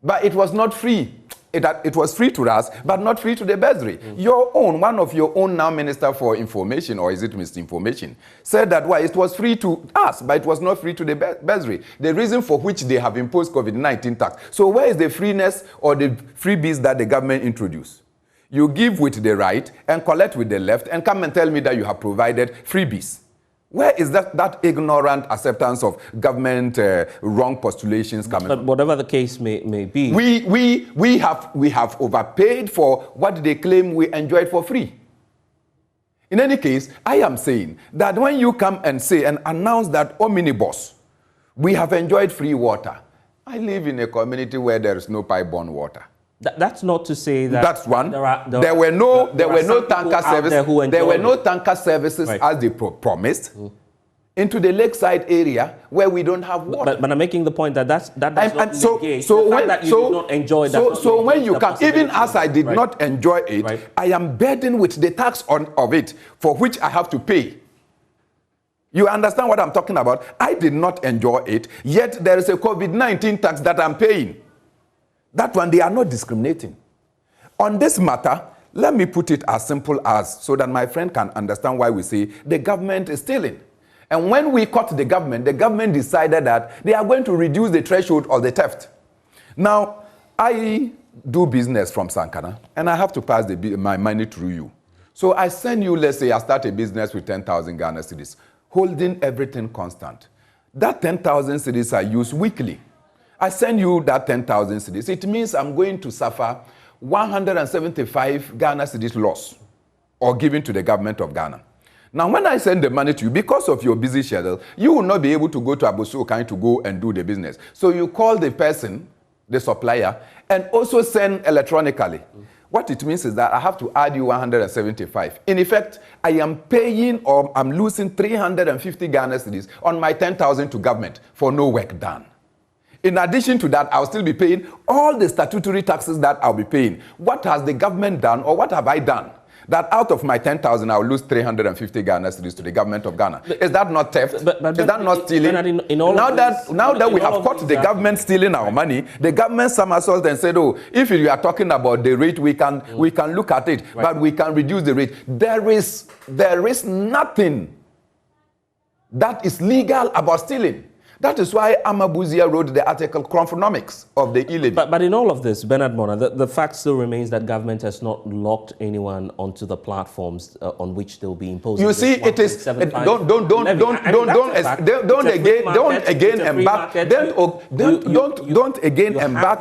but it was not free. It was free to us, but not free to the bursary. One of your own now Minister for Information, or is it misinformation, said that it was free to us, but it was not free to the bursary. The reason for which they have imposed COVID-19 tax. So where is the freeness or the freebies that the government introduced? You give with the right and collect with the left and come and tell me that you have provided freebies. Where is that ignorant acceptance of government wrong postulations coming from? But whatever the case may be, we have overpaid for what they claim we enjoyed for free. In any case, I am saying that when you come and say and announce that omnibus, we have enjoyed free water, I live in a community where there is no pipe-borne water. That's not to say that that's one. There were no tanker services. There were no tanker services as they promised into the lakeside area where we don't have water. But I'm making the point that that does not negate so the fact that you did not enjoy that. So when you come, even as I did not enjoy it, I am burdened with the tax of it for which I have to pay. You understand what I'm talking about? I did not enjoy it, yet there is a COVID-19 tax that I'm paying. That one, they are not discriminating. On this matter, let me put it as simple as, so that my friend can understand why we say the government is stealing. And when we caught the government decided that they are going to reduce the threshold of the theft. Now, I do business from Sankara, and I have to pass my money through you. So I send you, let's say I start a business with 10,000 Ghana cedis, holding everything constant. That 10,000 cedis I use weekly. I send you that 10,000 cedis. It means I'm going to suffer 175 Ghana cedis loss or given to the government of Ghana. Now, when I send the money to you, because of your busy schedule, you will not be able to go to Abosu Okai to go and do the business. So you call the person, the supplier, and also send electronically. What it means is that I have to add you 175. In effect, I am paying or I'm losing 350 Ghana cedis on my 10,000 to government for no work done. In addition to that, I'll still be paying all the statutory taxes that I'll be paying. What has the government done, or what have I done? That out of my 10,000, I'll lose 350 Ghana cedis to the government of Ghana. Is that not theft? Is that not stealing? Now that we have caught the government stealing our money, the government somersaulted and said, oh, if you are talking about the rate, we can look at it, but we can reduce the rate. There is nothing that is legal about stealing. That is why Amabuzia wrote the article Chrononomics of the E-levy. But in all of this, Bernard Mona, the fact still remains that government has not locked anyone onto the platforms on which they'll be imposing. You see, it is don't again embark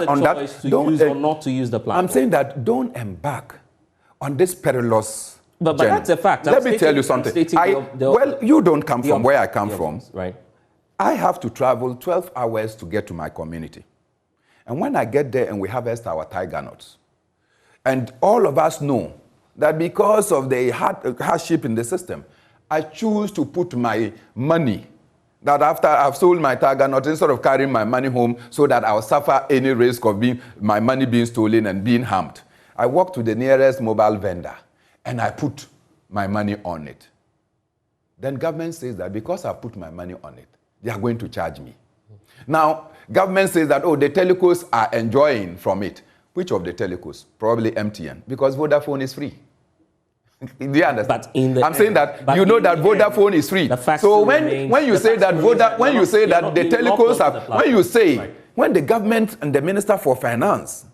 on that. Use or not to use the platform. I'm saying that don't embark on this perilous. But that's a fact. Let me tell you something. Well, you don't come from where I come from, right? I have to travel 12 hours to get to my community. And when I get there and we harvest our tiger nuts, and all of us know that because of the hardship in the system, I choose to put my money, that after I've sold my tiger nuts, instead of carrying my money home so that I'll suffer any risk of my money being stolen and being harmed, I walk to the nearest mobile vendor and I put my money on it. Then government says that because I put my money on it, they are going to charge me. Now, government says that, oh, the telcos are enjoying from it. Which of the telcos? Probably MTN, because Vodafone is free. Do you understand? I'm saying that you know that Vodafone is free. So when you say that the telcos are, when the government and the Minister for Finance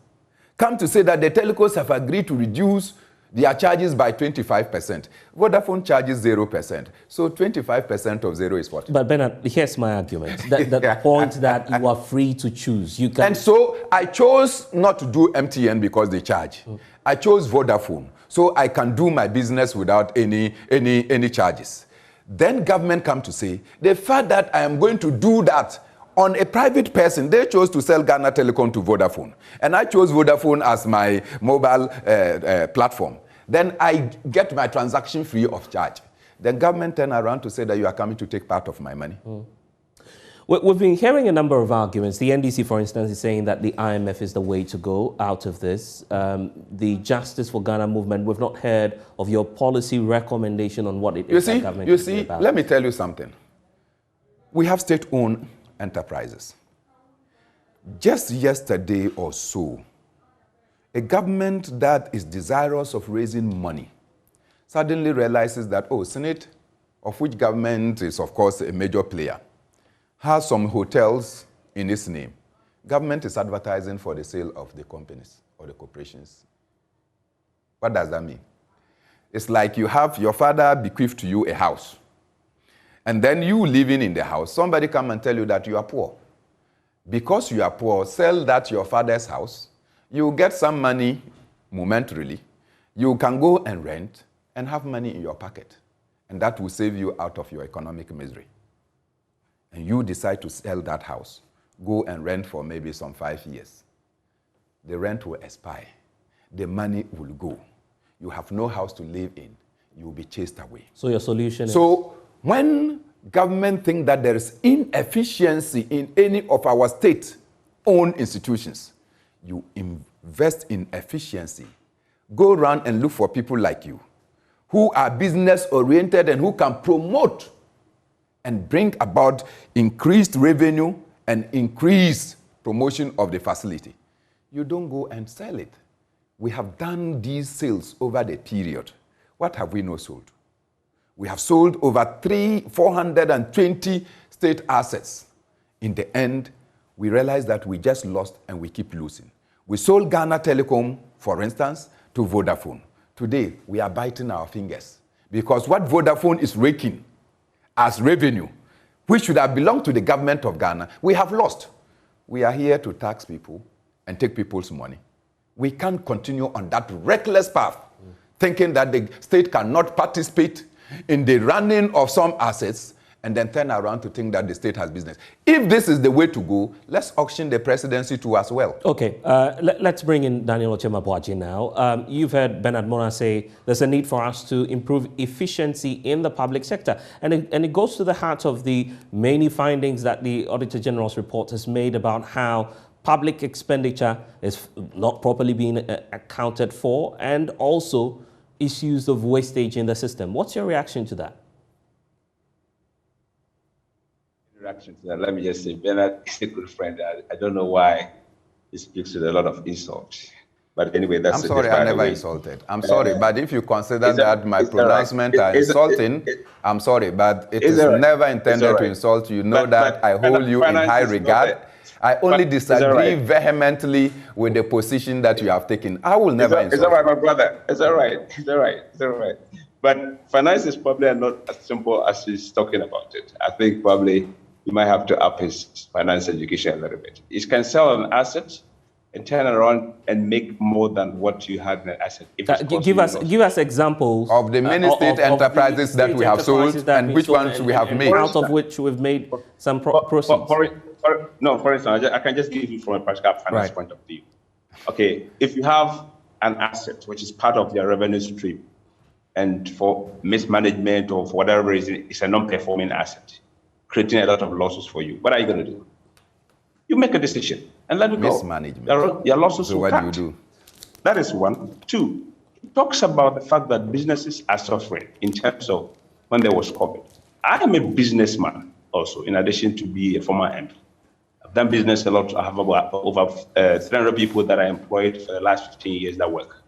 come to say that the telcos have agreed to reduce their charges by 25%. Vodafone charges 0%. So 25% of 0 is what? But Bernard, here's my argument. The point that you are free to choose. You can. And so I chose not to do MTN because they charge. I chose Vodafone. So I can do my business without any charges. Then government come to say, the fact that I am going to do that on a private person, they chose to sell Ghana Telecom to Vodafone. And I chose Vodafone as my mobile platform. Then I get my transaction free of charge. Then government turn around to say that you are coming to take part of my money. We've been hearing a number of arguments. The NDC, for instance, is saying that the IMF is the way to go out of this. The Justice for Ghana movement, we've not heard of your policy recommendation on what it is that government is about. Let me tell you something. We have state-owned enterprises. Just yesterday or so, a government that is desirous of raising money suddenly realizes that, oh, Senate, of which government is, of course, a major player, has some hotels in its name. Government is advertising for the sale of the companies or the corporations. What does that mean? It's like you have your father bequeathed to you a house. And then you living in the house, somebody come and tell you that you are poor. Because you are poor, sell that your father's house. You get some money momentarily. You can go and rent and have money in your pocket. And that will save you out of your economic misery. And you decide to sell that house. go and rent for maybe some 5 years. The rent will expire. The money will go. You have no house to live in. You will be chased away. So your solution is? So when government think that there is inefficiency in any of our state-owned institutions, you invest in efficiency. Go around and look for people like you who are business-oriented and who can promote and bring about increased revenue and increased promotion of the facility. You don't go and sell it. We have done these sales over the period. What have we not sold? We have sold over 420 state assets. In the end, we realized that we just lost and we keep losing. We sold Ghana Telecom, for instance, to Vodafone. Today, we are biting our fingers because what Vodafone is raking as revenue, which should have belonged to the government of Ghana, we have lost. We are here to tax people and take people's money. We can't continue on that reckless path, thinking that the state cannot participate in the running of some assets and then turn around to think that the state has business. If this is the way to go, let's auction the presidency too as well. Okay, let's bring in Daniel Ochema-Boaji now. You've heard Bernard Mona say there's a need for us to improve efficiency in the public sector. And it goes to the heart of the many findings that the Auditor General's report has made about how public expenditure is not properly being accounted for and also issues of wastage in the system. What's your reaction to that? Reaction to that, let me just say, Bernard is a good friend. I don't know why he speaks with a lot of insults. But anyway, that's I'm sorry, I never insulted. I'm sorry, but if you consider that my pronouncement are insulting, I'm sorry, but it is never intended to insult you. Know that I hold you in high regard. I only disagree vehemently with the position that you have taken. I will never insult you. It's all right, my brother. It's all right. It's all right. It's all right. But finance is probably not as simple as he's talking about it. I think probably he might have to up his finance education a little bit. He can sell an asset and turn around and make more than what you had in an asset. Give us examples of the many state enterprises that we have sold and which ones we have made. Out of which we've made some proceeds. For instance, I can just give you from a practical finance point of view. Okay, if you have an asset which is part of your revenue stream and for mismanagement or for whatever reason, it's a non-performing asset, creating a lot of losses for you, what are you going to do? You make a decision and let it go. Mismanagement. Your losses so will what cut. do you do? That is one. Two, it talks about the fact that businesses are suffering in terms of when there was COVID. I am a businessman also, in addition to be a former MP. I've done business a lot. I have over 300 people that I employed for the last 15 years that work.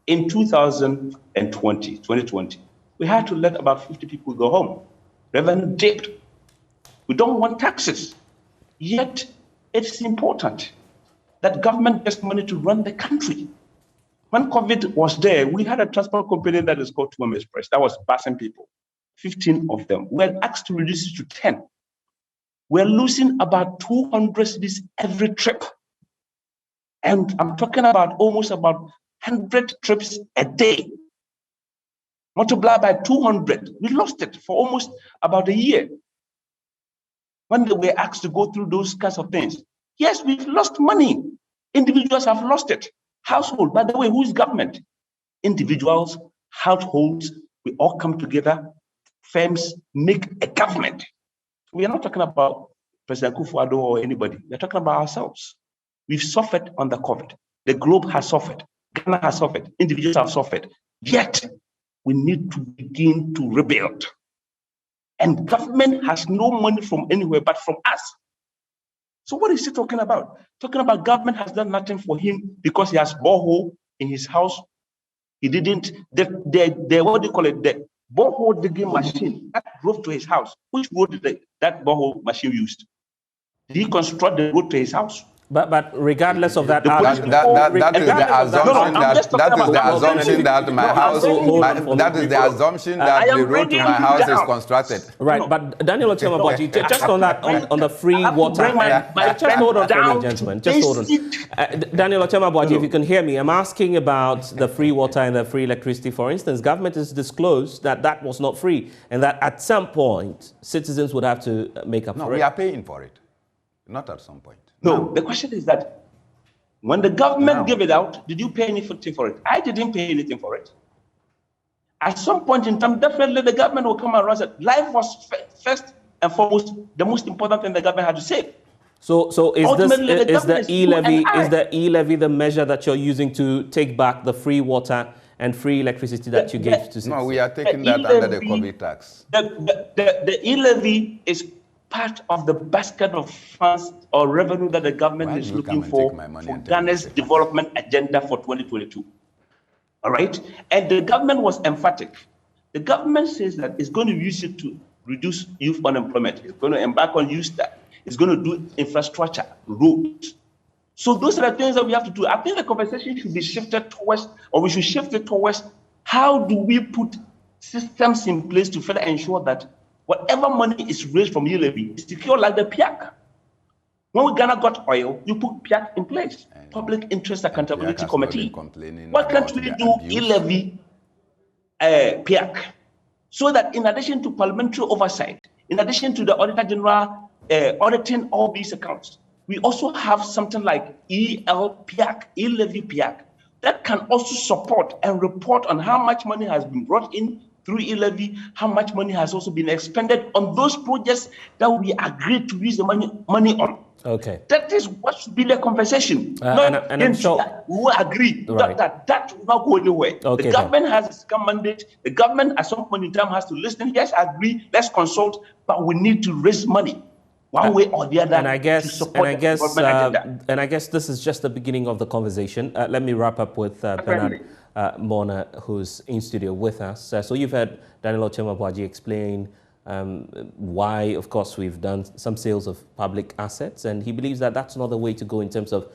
In 2020, we had to let about 50 people go home. Revenue dipped. We don't want taxes. Yet, it's important that government gets money to run the country. When COVID was there, we had a transport company that is called Tuam Express. That was busing people, 15 of them. We had asked to reduce it to 10. We're losing about 200 cedis every trip. And I'm talking about almost about 100 trips a day. Multiply by 200. We lost it for almost about a year. When they were asked to go through those kinds of things. Yes, we've lost money. Individuals have lost it. Household, by the way, who is government? Individuals, households, we all come together. Firms make a government. We are not talking about President Kufuor or anybody. We're talking about ourselves. We've suffered under COVID. The globe has suffered. Ghana has suffered. Individuals have suffered. Yet, we need to begin to rebuild. And government has no money from anywhere but from us. So what is he talking about? Talking about government has done nothing for him because he has borehole in his house. He didn't, what do you call it? The borehole digging machine that drove to his house. Which road did that borehole machine used? Did he construct the road to his house? But regardless of that, that is the assumption that my house, that is the assumption that the road to my house is constructed. Right, but Daniel Ochema-Boaji, just on that, on the free water, just hold on for me, gentlemen, just hold on. Daniel Ochema-Boaji, if you can hear me, I'm asking about the free water and the free electricity. For instance, government has disclosed that that was not free and that at some point, citizens would have to make up for it. No, we are paying for it. Not at some point. No, the question is that when the government gave it out, did you pay anything for it? I didn't pay anything for it. At some point in time, definitely the government will come around and say, life was first and foremost the most important thing the government had to say. So is the E-levy the measure that you're using to take back the free water and free electricity that you gave to citizens? No, we are taking that under the COVID tax. The E-levy is part of the basket of funds or revenue that the government is looking for Ghana's development agenda for 2022. All right? And the government was emphatic. The government says that it's going to use it to reduce youth unemployment. It's going to embark on youth that. It's going to do infrastructure, roads. So those are the things that we have to do. I think the conversation should be shifted towards, or we should shift it towards, how do we put systems in place to further ensure that whatever money is raised from E-levy is secure, like the PIAC. When Ghana got oil, you put PIAC in place, Public Interest Accountability Committee. Why can't we do E-levy PIAC? So that in addition to parliamentary oversight, in addition to the Auditor General auditing all these accounts, we also have something like E-levy PIAC, that can also support and report on how much money has been brought in through E-levy, how much money has also been expended on those projects that we agreed to use the money on. Okay. That is what should be the conversation. And I'm sure we will agree that will not go anywhere. Okay, the government has a second mandate. The government at some point in time has to listen. Yes, agree, let's consult, but we need to raise money one way or the other. And I guess this is just the beginning of the conversation. Let me wrap up with Bernard Mona, who's in studio with us. So you've heard Daniel Ochemabwaji explain why, of course, we've done some sales of public assets, and he believes that that's not the way to go in terms of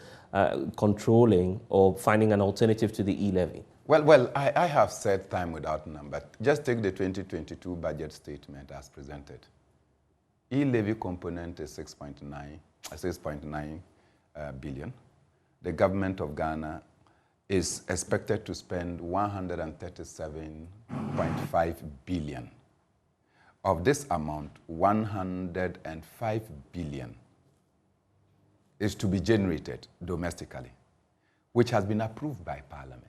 controlling or finding an alternative to the E-levy. Well, I have said time without number. Just take the 2022 budget statement as presented. E-levy component is 6.9 billion. The government of Ghana is expected to spend 137.5 billion. Of this amount, 105 billion is to be generated domestically, which has been approved by Parliament.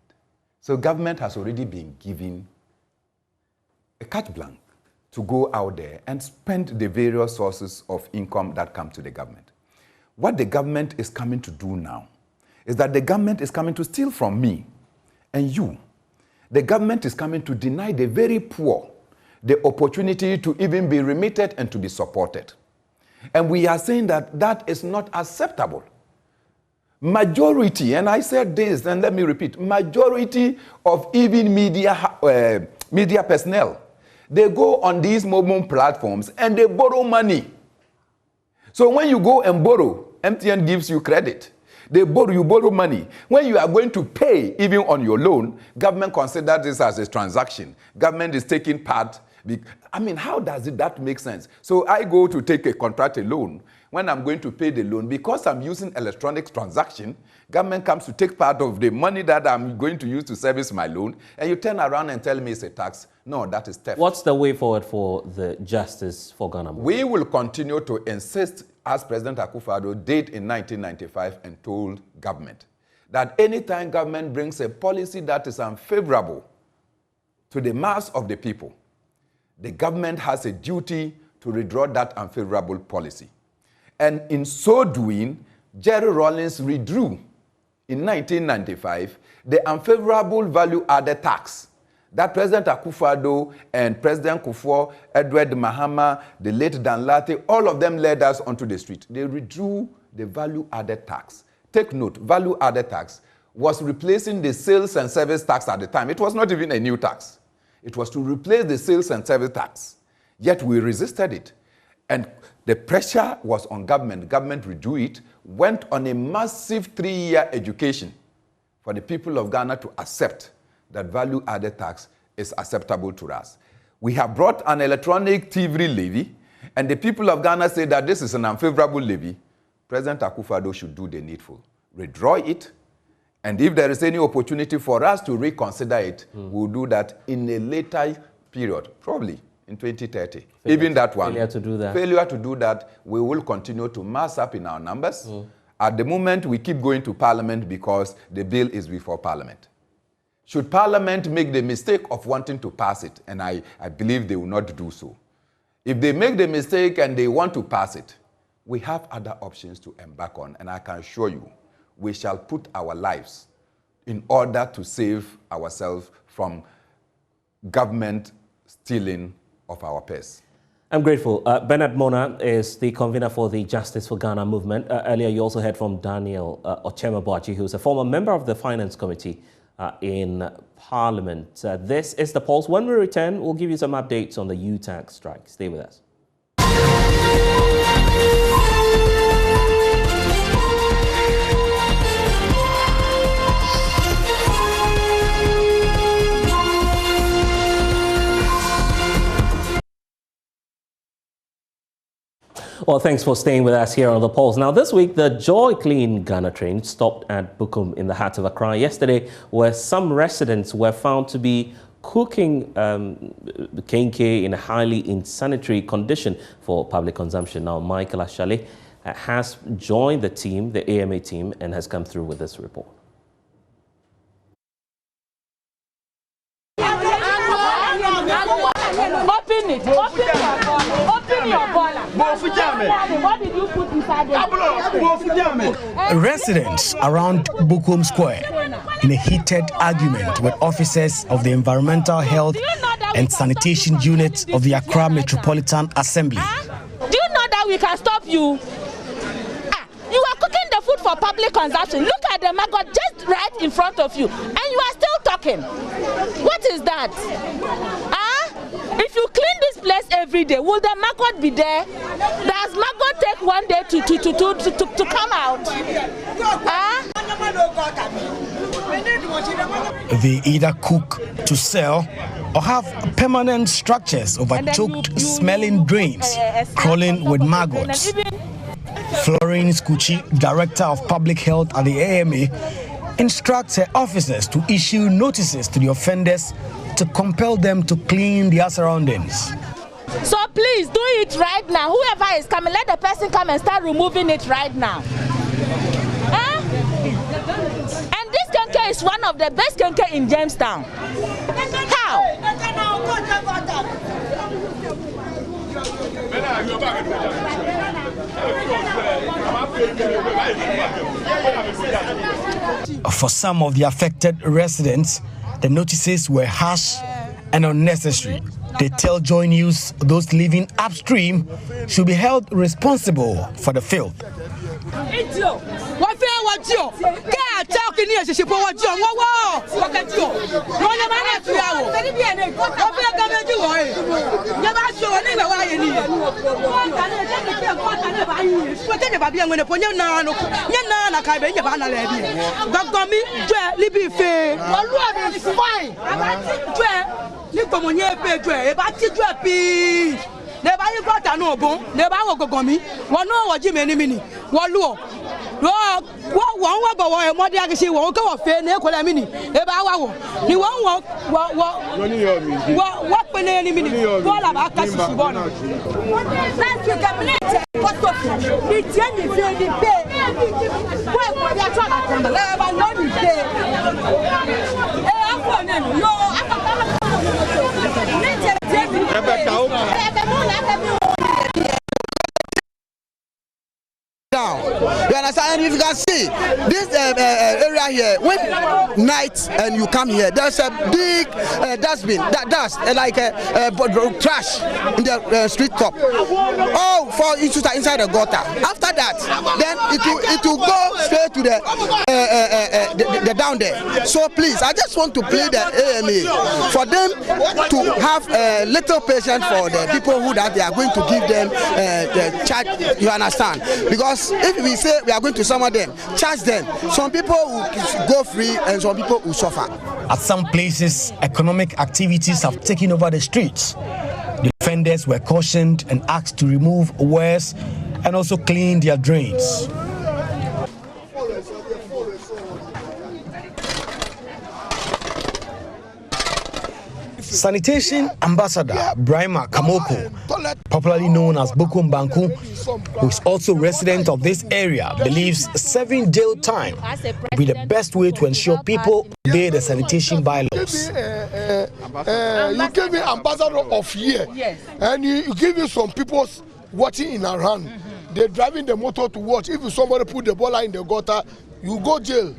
So government has already been given a carte blanche to go out there and spend the various sources of income that come to the government. What the government is coming to do now is that the government is coming to steal from me and you. The government is coming to deny the very poor the opportunity to even be remitted and to be supported. And we are saying that that is not acceptable. Majority, and I said this, and let me repeat, majority of even media personnel, they go on these mobile platforms and they borrow money. So when you go and borrow, MTN gives you credit. You borrow money. When you are going to pay, even on your loan, government considers this as a transaction. Government is taking part. I mean, how does that make sense? So I go to take a contracted loan. When I'm going to pay the loan, because I'm using electronic transaction, government comes to take part of the money that I'm going to use to service my loan, and you turn around and tell me it's a tax. No, that is theft. What's the way forward for the justice for Ghana? We will continue to insist, as President Akufo-Addo did in 1995 and told government, that anytime government brings a policy that is unfavorable to the mass of the people, the government has a duty to withdraw that unfavorable policy. And in so doing, Jerry Rawlings withdrew in 1995 the unfavorable value-added tax that President Akufo-Addo and President Kufuor, Edward Mahama, the late Dan Lartey, all of them led us onto the street. They withdrew the value-added tax. Take note, value-added tax was replacing the sales and service tax at the time. It was not even a new tax. It was to replace the sales and service tax. Yet we resisted it. And the pressure was on government. Government withdrew it, went on a massive 3-year education for the people of Ghana to accept that value-added tax is acceptable to us. We have brought an electronic TV levy, and the people of Ghana say that this is an unfavorable levy. President Akufo-Addo should do the needful. Withdraw it, and if there is any opportunity for us to reconsider it, we'll do that in a later period, probably in 2030. Even that one. Failure to do that. Failure to do that, we will continue to mass up in our numbers. At the moment, we keep going to Parliament because the bill is before Parliament. Should Parliament make the mistake of wanting to pass it, and I believe they will not do so. If they make the mistake and they want to pass it, we have other options to embark on, and I can assure you, we shall put our lives in order to save ourselves from government stealing of our purse. I'm grateful. Bernard Mona is the convener for the Justice for Ghana movement. Earlier, you also heard from Daniel Ochema-Boachi, who's a former member of the Finance Committee in Parliament. This is The Pulse. When we return, we'll give you some updates on the U-tax strike. Stay with us. Well, thanks for staying with us here on The Pulse. Now, this week, the Joy Clean Ghana train stopped at Bukum in the heart of Accra yesterday, where some residents were found to be cooking kenke in a highly insanitary condition for public consumption. Now, Michael Ashale has joined the team, the AMA team, and has come through with this report. Open it. Open your boiler. What did you put inside it? Residents around Bukum Square in a heated argument with officers of the Environmental Health and Sanitation Unit of the Accra Metropolitan Assembly. Do you know that we can stop you? You are cooking the food for public consumption. Look at the maggot just right in front of you, and you are still talking. What is that? If you clean this place every day, will the maggot be there? Does maggot take one day to come out? They either cook to sell or have permanent structures over choked, smelling drains, crawling with maggots. Florence Kuchi, Director of Public Health at the AMA, instructs her officers to issue notices to the offenders to compel them to clean their surroundings. So please do it right now. Whoever is coming, let the person come and start removing it right now. And this kenke is one of the best kenke in Jamestown. How? For some of the affected residents, the notices were harsh and unnecessary. They tell JoyNews those living upstream should be held responsible for the filth. Never you got a no bone, never go go me. One no what Jimmy mini. What look? What one go what the she won't go fair, Nicola mini. About you won't what when any minute. All about Cassis Bonner. Thank you, Cabinet. What the Jenny feel the pay? Well, you're talking about not the pay. Now, you understand? If you can see this area here, when night and you come here, there's a big dustbin, dust like trash in the street top. Oh, for it to inside the gutter. After that, then it will go straight to the down there. So please, I just want to plead the AMA for them to have a little patience for the people who that they are going to give them the charge. You understand? Because if we say we are going to summer them, charge them, some people will go free and some people will suffer. At some places, economic activities have taken over the streets. The offenders were cautioned and asked to remove wares and also clean their drains. Sanitation Ambassador Brahima Kamoko, popularly known as Boko Mbanku, who is also resident of this area, believes serving jail time will be the best way to ensure people obey the sanitation bylaws. You give me ambassador of year, and you give me some people watching in around. They're driving the motor to watch. If somebody put the ball in the gutter, you go jail.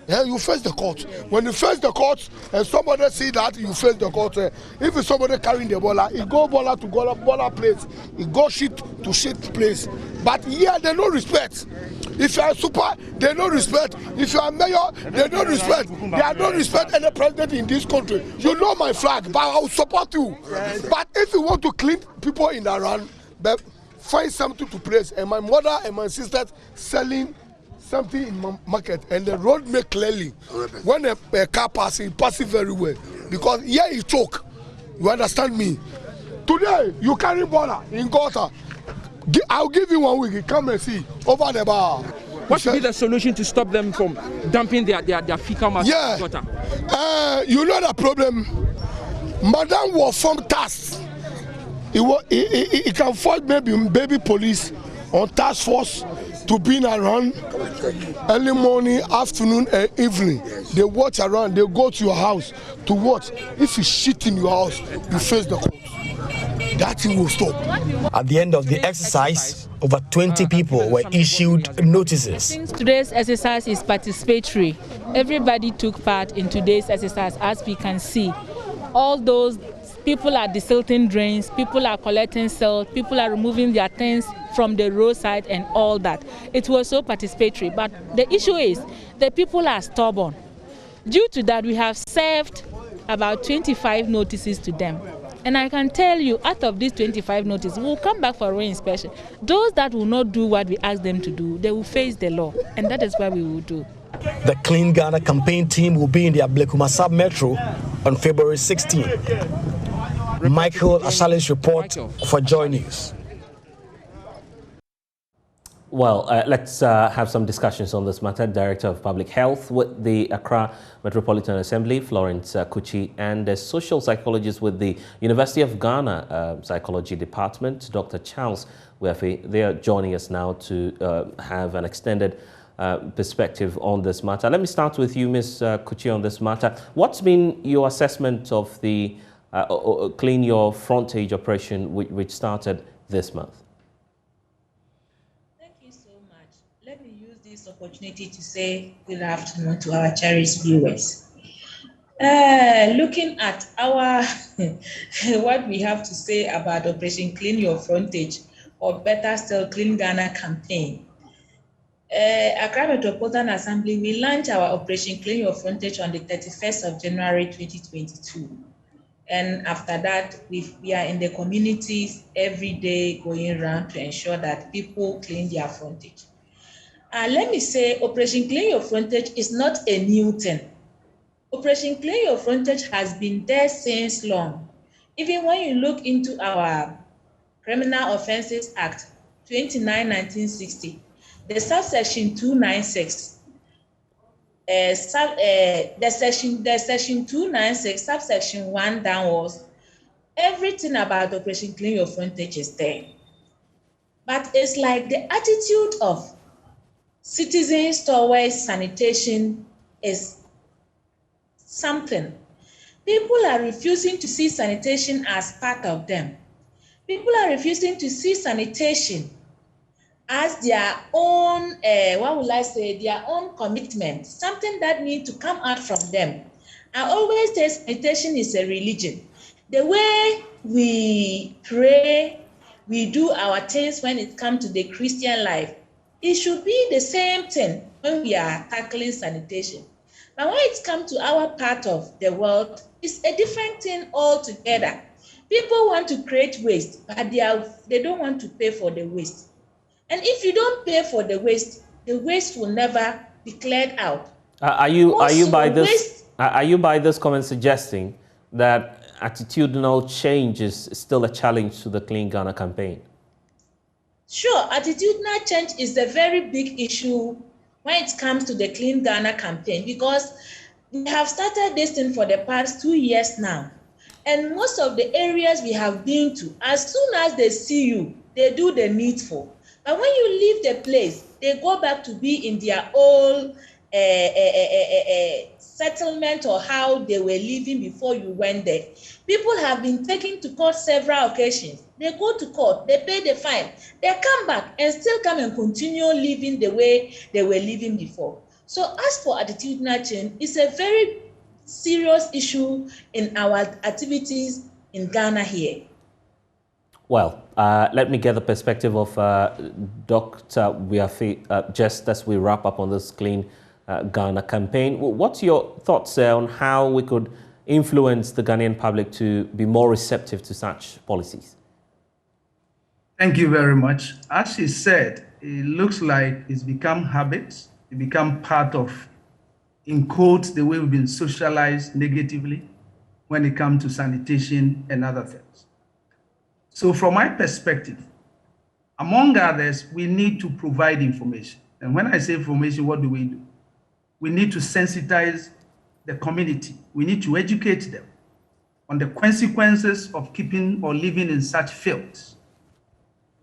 Yeah, you face the court. When you face the court and somebody see that, you face the court. If it's somebody carrying the ball, it go baller to baller place. It go shit to shit place. But here, they no respect. If you are super, they no respect. If you are mayor, they no respect. They are no respect any president in this country. You know my flag, but I will support you. But if you want to clean people in Iran, find something to place. And my mother and my sister selling something in my market, and the road make clearly. When a car passes, it passes very well. Because here is choke. You understand me? Today, you carry baller in gutter. I'll give you 1 week. Come and see over the bar. What should be the solution to stop them from dumping their fecal matter in gutter? You know the problem. Madam was from task. It can find maybe baby police on task force to be around early morning, afternoon, and evening. They watch around, they go to your house to watch. If you shit in your house, you face the court. That thing will stop. At the end of the exercise, over 20 people were issued notices. Today's exercise is participatory. Everybody took part in today's exercise, as we can see. All those people are desilting drains, people are collecting silt, people are removing their things from the roadside and all that. It was so participatory, but the issue is the people are stubborn. Due to that, we have served about 25 notices to them. And I can tell you, out of these 25 notices, we'll come back for re-inspection. Those that will not do what we ask them to do, they will face the law, and that is what we will do. The Clean Ghana campaign team will be in the Ablekuma sub-metro on February 16. Michael Ashalis report for JoyNews. Well, let's have some discussions on this matter. Director of Public Health with the Accra Metropolitan Assembly, Florence Kuchi, and a social psychologist with the University of Ghana Psychology Department, Dr. Charles Weafe. They are joining us now to have an extended perspective on this matter. Let me start with you, Ms. Kuchi, on this matter. What's been your assessment of the Clean Your Frontage operation which started this month? Opportunity to say good afternoon to our cherished viewers. Looking at our what we have to say about Operation Clean Your Frontage, or better still, Clean Ghana campaign. Accra Metropolitan Assembly, we launched our Operation Clean Your Frontage on the 31st of January 2022. And after that, we are in the communities every day going around to ensure that people clean their frontage. Let me say, Operation Clean Your Frontage is not a new thing. Operation Clean Your Frontage has been there since long. Even when you look into our Criminal Offences Act 29/1960, the subsection 296, the section 296, subsection 1 downwards, everything about Operation Clean Your Frontage is there. But it's like the attitude of citizens towards sanitation is something. People are refusing to see sanitation as part of them. People are refusing to see sanitation as their own, their own commitment, something that needs to come out from them. I always say sanitation is a religion. The way we pray, we do our things when it comes to the Christian life, it should be the same thing when we are tackling sanitation. But when it comes to our part of the world, it's a different thing altogether. People want to create waste, but they don't want to pay for the waste. And if you don't pay for the waste will never be cleared out. Are you by this comment suggesting that attitudinal change is still a challenge to the Clean Ghana campaign? Sure, attitudinal change is a very big issue when it comes to the Clean Ghana campaign, because we have started this thing for the past 2 years now. And most of the areas we have been to, as soon as they see you, they do the needful. But when you leave the place, they go back to be in their old settlement or how they were living before you went there. People have been taken to court several occasions. They go to court, they pay the fine, they come back and still come and continue living the way they were living before. So as for attitudinal change, it's a very serious issue in our activities in Ghana here. Well, let me get the perspective of Dr. Wiafe just as we wrap up on this Clean Ghana campaign. What's your thoughts on how we could influence the Ghanaian public to be more receptive to such policies? Thank you very much. As she said, it looks like it's become habits. It become part of, in quotes, the way we've been socialized negatively when it comes to sanitation and other things. So from my perspective, among others, we need to provide information. And when I say information, what do? We need to sensitize the community. We need to educate them on the consequences of keeping or living in such fields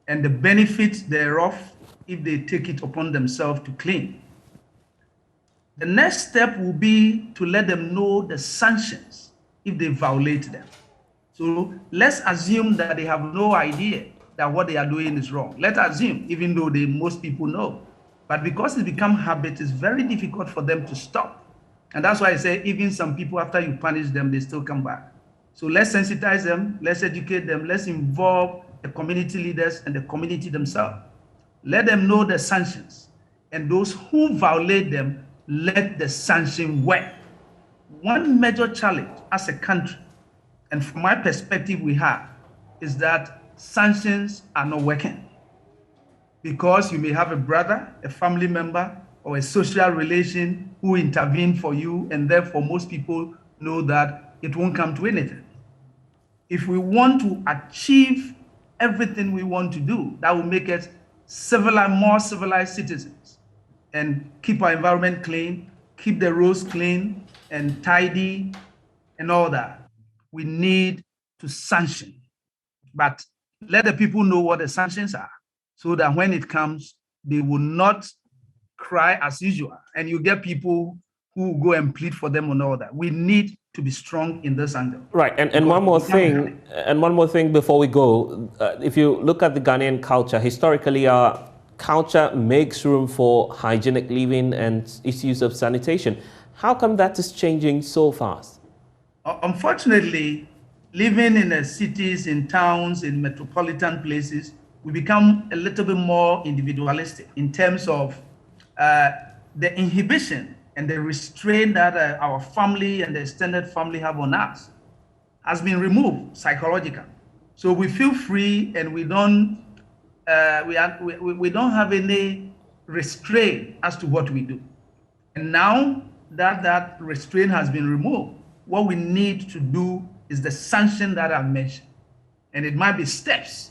and the benefits thereof if they take it upon themselves to clean. The next step will be to let them know the sanctions if they violate them. So let's assume that they have no idea that what they are doing is wrong. Let's assume, even though most people know. But because it's become habit, it's very difficult for them to stop. And that's why I say even some people, after you punish them, they still come back. So let's sensitize them, let's educate them, let's involve the community leaders and the community themselves. Let them know the sanctions. And those who violate them, let the sanction work. One major challenge as a country, and from my perspective we have, is that sanctions are not working. Because you may have a brother, a family member, or a social relation who intervene for you, and therefore most people know that it won't come to anything. If we want to achieve everything we want to do, that will make us more civilized citizens and keep our environment clean, keep the roads clean and tidy and all that. We need to sanction, but let the people know what the sanctions are so that when it comes, they will not cry as usual. And you get people who go and plead for them and all that. We need to be strong in this angle. Right, and one more thing before we go. If you look at the Ghanaian culture, historically our culture makes room for hygienic living and issues of sanitation. How come that is changing so fast? Unfortunately, living in the cities, in towns, in metropolitan places, we become a little bit more individualistic in terms of the inhibition and the restraint that our family and the extended family have on us has been removed psychologically. So we feel free and we don't have any restraint as to what we do. And now that restraint has been removed, what we need to do is the sanction that I've mentioned. And it might be steps.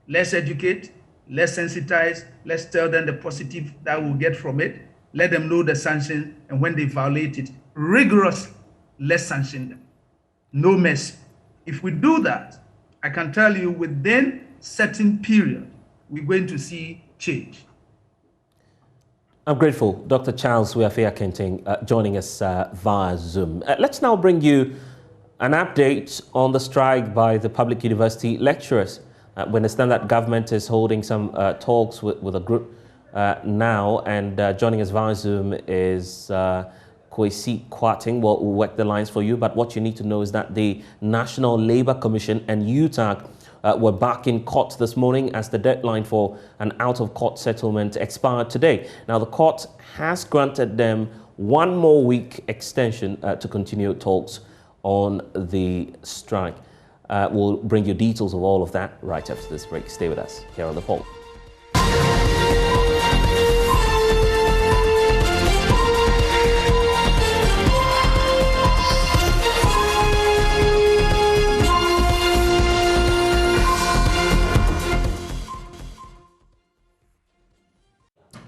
Let's educate, let's sensitize, let's tell them the positive that we'll get from it. Let them know the sanction, and when they violate it, rigorously, let's sanction them. No mercy. If we do that, I can tell you within certain period, we're going to see change. I'm grateful. Dr. Charles Wiafe joining us via Zoom. Let's now bring you an update on the strike by the public university lecturers. We understand that government is holding some talks with a group now, and joining us via Zoom is Kwesi Kwarteng. We'll work the lines for you, but what you need to know is that the National Labour Commission and UTAG were back in court this morning as the deadline for an out-of-court settlement expired today. Now, the court has granted them 1 more week extension to continue talks on the strike. We'll bring you details of all of that right after this break. Stay with us here on The Pulse.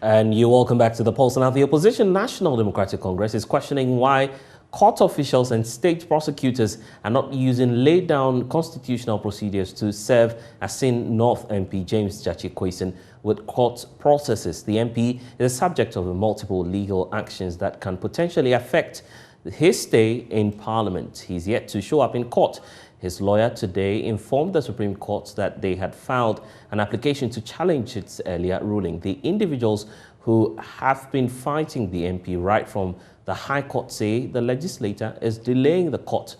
And you're welcome back to The Pulse. Now, the opposition National Democratic Congress is questioning why court officials and state prosecutors are not using laid down constitutional procedures to serve Asin North MP James Jachi Kwesen with court processes. The MP is a subject of multiple legal actions that can potentially affect his stay in Parliament. He's yet to show up in court. His lawyer today informed the Supreme Court that they had filed an application to challenge its earlier ruling. The individuals who have been fighting the MP right from the High Court say the legislator is delaying the court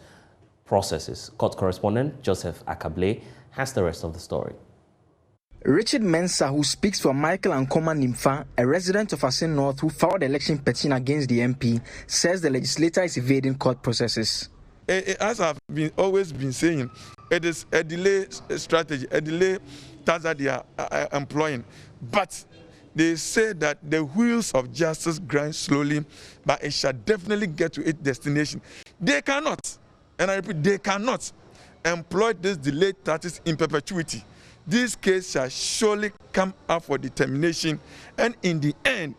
processes. Court correspondent Joseph Akable has the rest of the story. Richard Mensah, who speaks for Michael Ankoma Nimfa, a resident of Asin North who filed an election petition against the MP, says the legislator is evading court processes. As I've always been saying, it is a delay strategy, a delay task that they are employing. But they say that the wheels of justice grind slowly, but it shall definitely get to its destination. They cannot, and I repeat, they cannot employ this delay tactics in perpetuity. This case shall surely come up for determination, and in the end,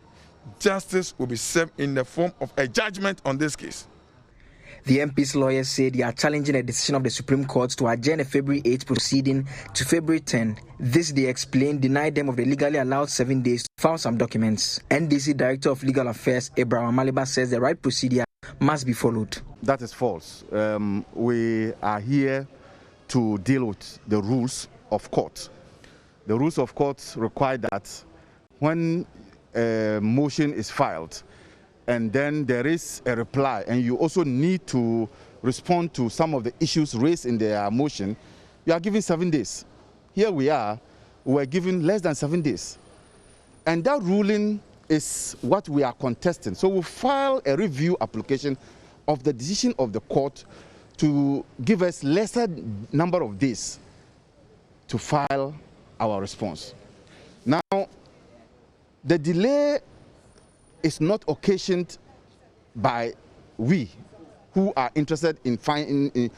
justice will be served in the form of a judgment on this case. The MP's lawyers say they are challenging a decision of the Supreme Court to adjourn a February 8 proceeding to February 10. This, they explain, denied them of the legally allowed 7 days to file some documents. NDC Director of Legal Affairs, Abraham Maliba, says the right procedure must be followed. That is false. We are here to deal with the rules of court. The rules of court require that when a motion is filed, and then there is a reply, and you also need to respond to some of the issues raised in the motion, you are given 7 days. Here we are, we're given less than 7 days. And that ruling is what we are contesting. So we'll file a review application of the decision of the court to give us lesser number of days to file our response. Now, the delay is not occasioned by we who are interested in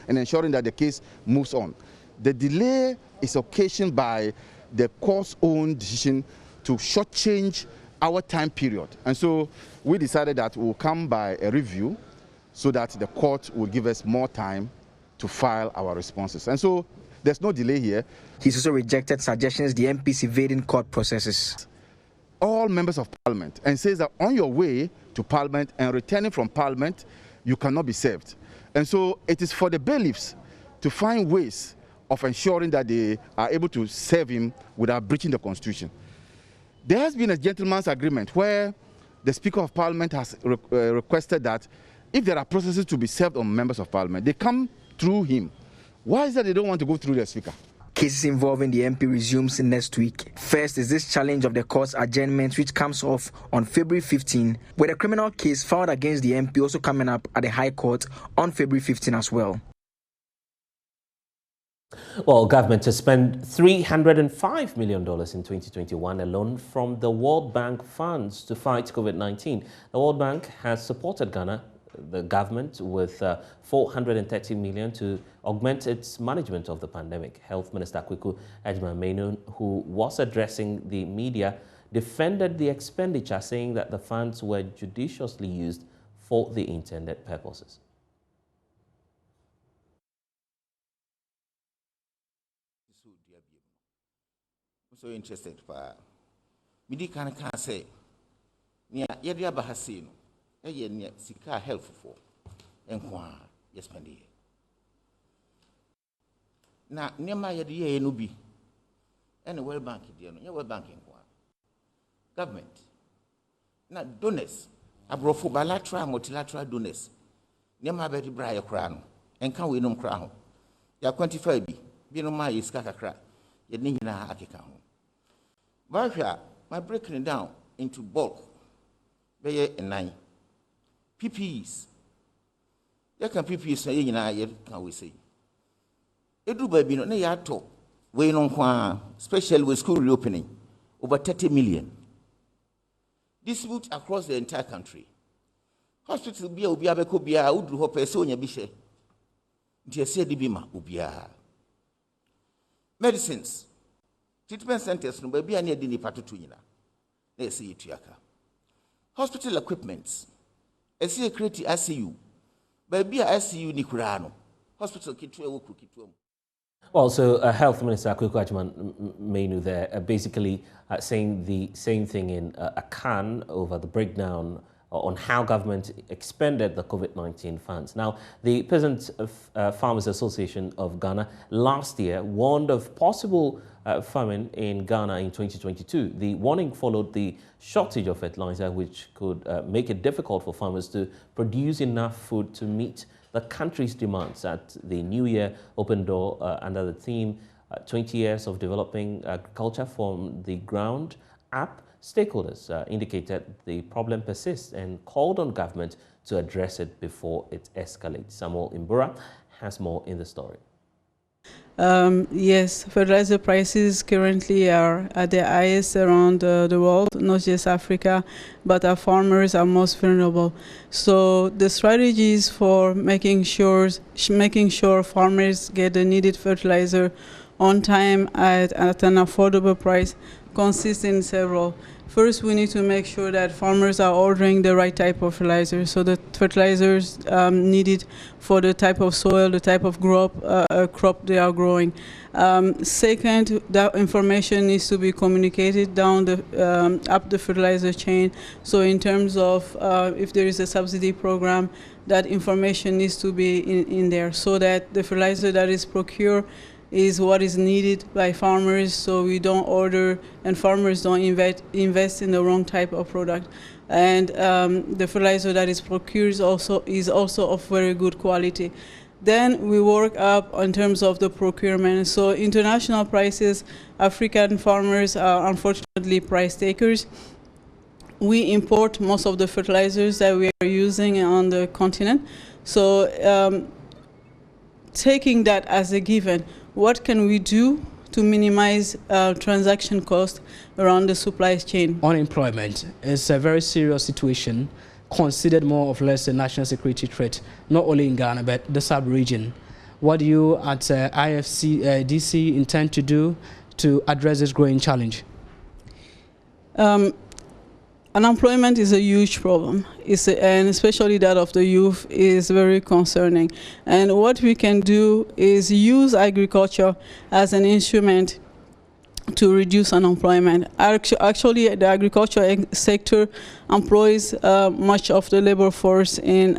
ensuring that the case moves on. The delay is occasioned by the court's own decision to shortchange our time period. And so we decided that we'll come by a review so that the court will give us more time to file our responses. And so there's no delay here. He's also rejected suggestions the MPs evading court processes. All members of parliament, and says that on your way to parliament and returning from parliament, you cannot be served. And so it is for the bailiffs to find ways of ensuring that they are able to serve him without breaching the constitution. There has been a gentleman's agreement where the Speaker of Parliament has requested that if there are processes to be served on members of parliament, they come through him. Why is that they don't want to go through the Speaker? Cases involving the MP resumes next week. First is this challenge of the court's adjournment, which comes off on February 15, with a criminal case filed against the MP also coming up at the High Court on February 15 as well. Well, government has spent $305 million in 2021 alone from the World Bank funds to fight COVID-19. The World Bank has supported the government with $430 million to augment its management of the pandemic. Health Minister Kweku Edjman-Menu, who was addressing the media, defended the expenditure, saying that the funds were judiciously used for the intended purposes. I'm so interested, but me can say, "Nia yedia bahasino, nia sika helpful, enkwa yes pendi." Na niama yedia enubi, and World Bank yedia no, World Bank enkwa. Government, na donors, abrofo bilateral, multilateral donors. Niama beti bra ya krano, enka we num krano. Ya quantify bi no ma yiska kakra, yedni nyina akeka ho. But my breaking it down into bulk, be a 9 PPEs. You can PPEs say can we say? Edu baby no na ya to we no kwa, especially with school reopening, over 30 million. Distribute across the entire country. Hospital bia obi abeko bia udru ho pese onya bi hye. Nti ese di bi ma obia. Medicines. Treatment centers no baby ani edi ni patoto nyina. Na ese yetuaka. Hospital equipments. Ese create ICU. Baby, I see you, Nikurano. Hospital Kitwe. Well, so Health Minister Akuku Agyemang Menu there, basically saying the same thing in a can over the breakdown on how government expended the COVID-19 funds. Now, the Peasant Farmers Association of Ghana last year warned of possible famine in Ghana in 2022. The warning followed the shortage of fertilizer, which could make it difficult for farmers to produce enough food to meet the country's demands. At the New Year Open Door under the theme 20 Years of Developing Agriculture from the Ground Up, stakeholders indicated the problem persists and called on government to address it before it escalates. Samuel Imbura has more in the story. Yes, fertilizer prices currently are at the highest around the world, not just Africa, but our farmers are most vulnerable. So the strategies for making sure farmers get the needed fertilizer on time at an affordable price consist in several. First, we need to make sure that farmers are ordering the right type of fertilizer, so the fertilizers needed for the type of soil, the type of crop they are growing. Second, that information needs to be communicated down up the fertilizer chain. So in terms of if there is a subsidy program, that information needs to be in there so that the fertilizer that is procured is what is needed by farmers, so we don't order and farmers don't invest in the wrong type of product. And the fertilizer that is procured is also of very good quality. Then we work up in terms of the procurement. So international prices, African farmers are unfortunately price takers. We import most of the fertilizers that we are using on the continent. So taking that as a given, what can we do to minimize transaction costs around the supply chain? Unemployment is a very serious situation, considered more or less a national security threat, not only in Ghana, but the sub-region. What do you at DC intend to do to address this growing challenge? Unemployment is a huge problem, and especially that of the youth is very concerning. And what we can do is use agriculture as an instrument to reduce unemployment. Actually, the agriculture sector employs much of the labor force in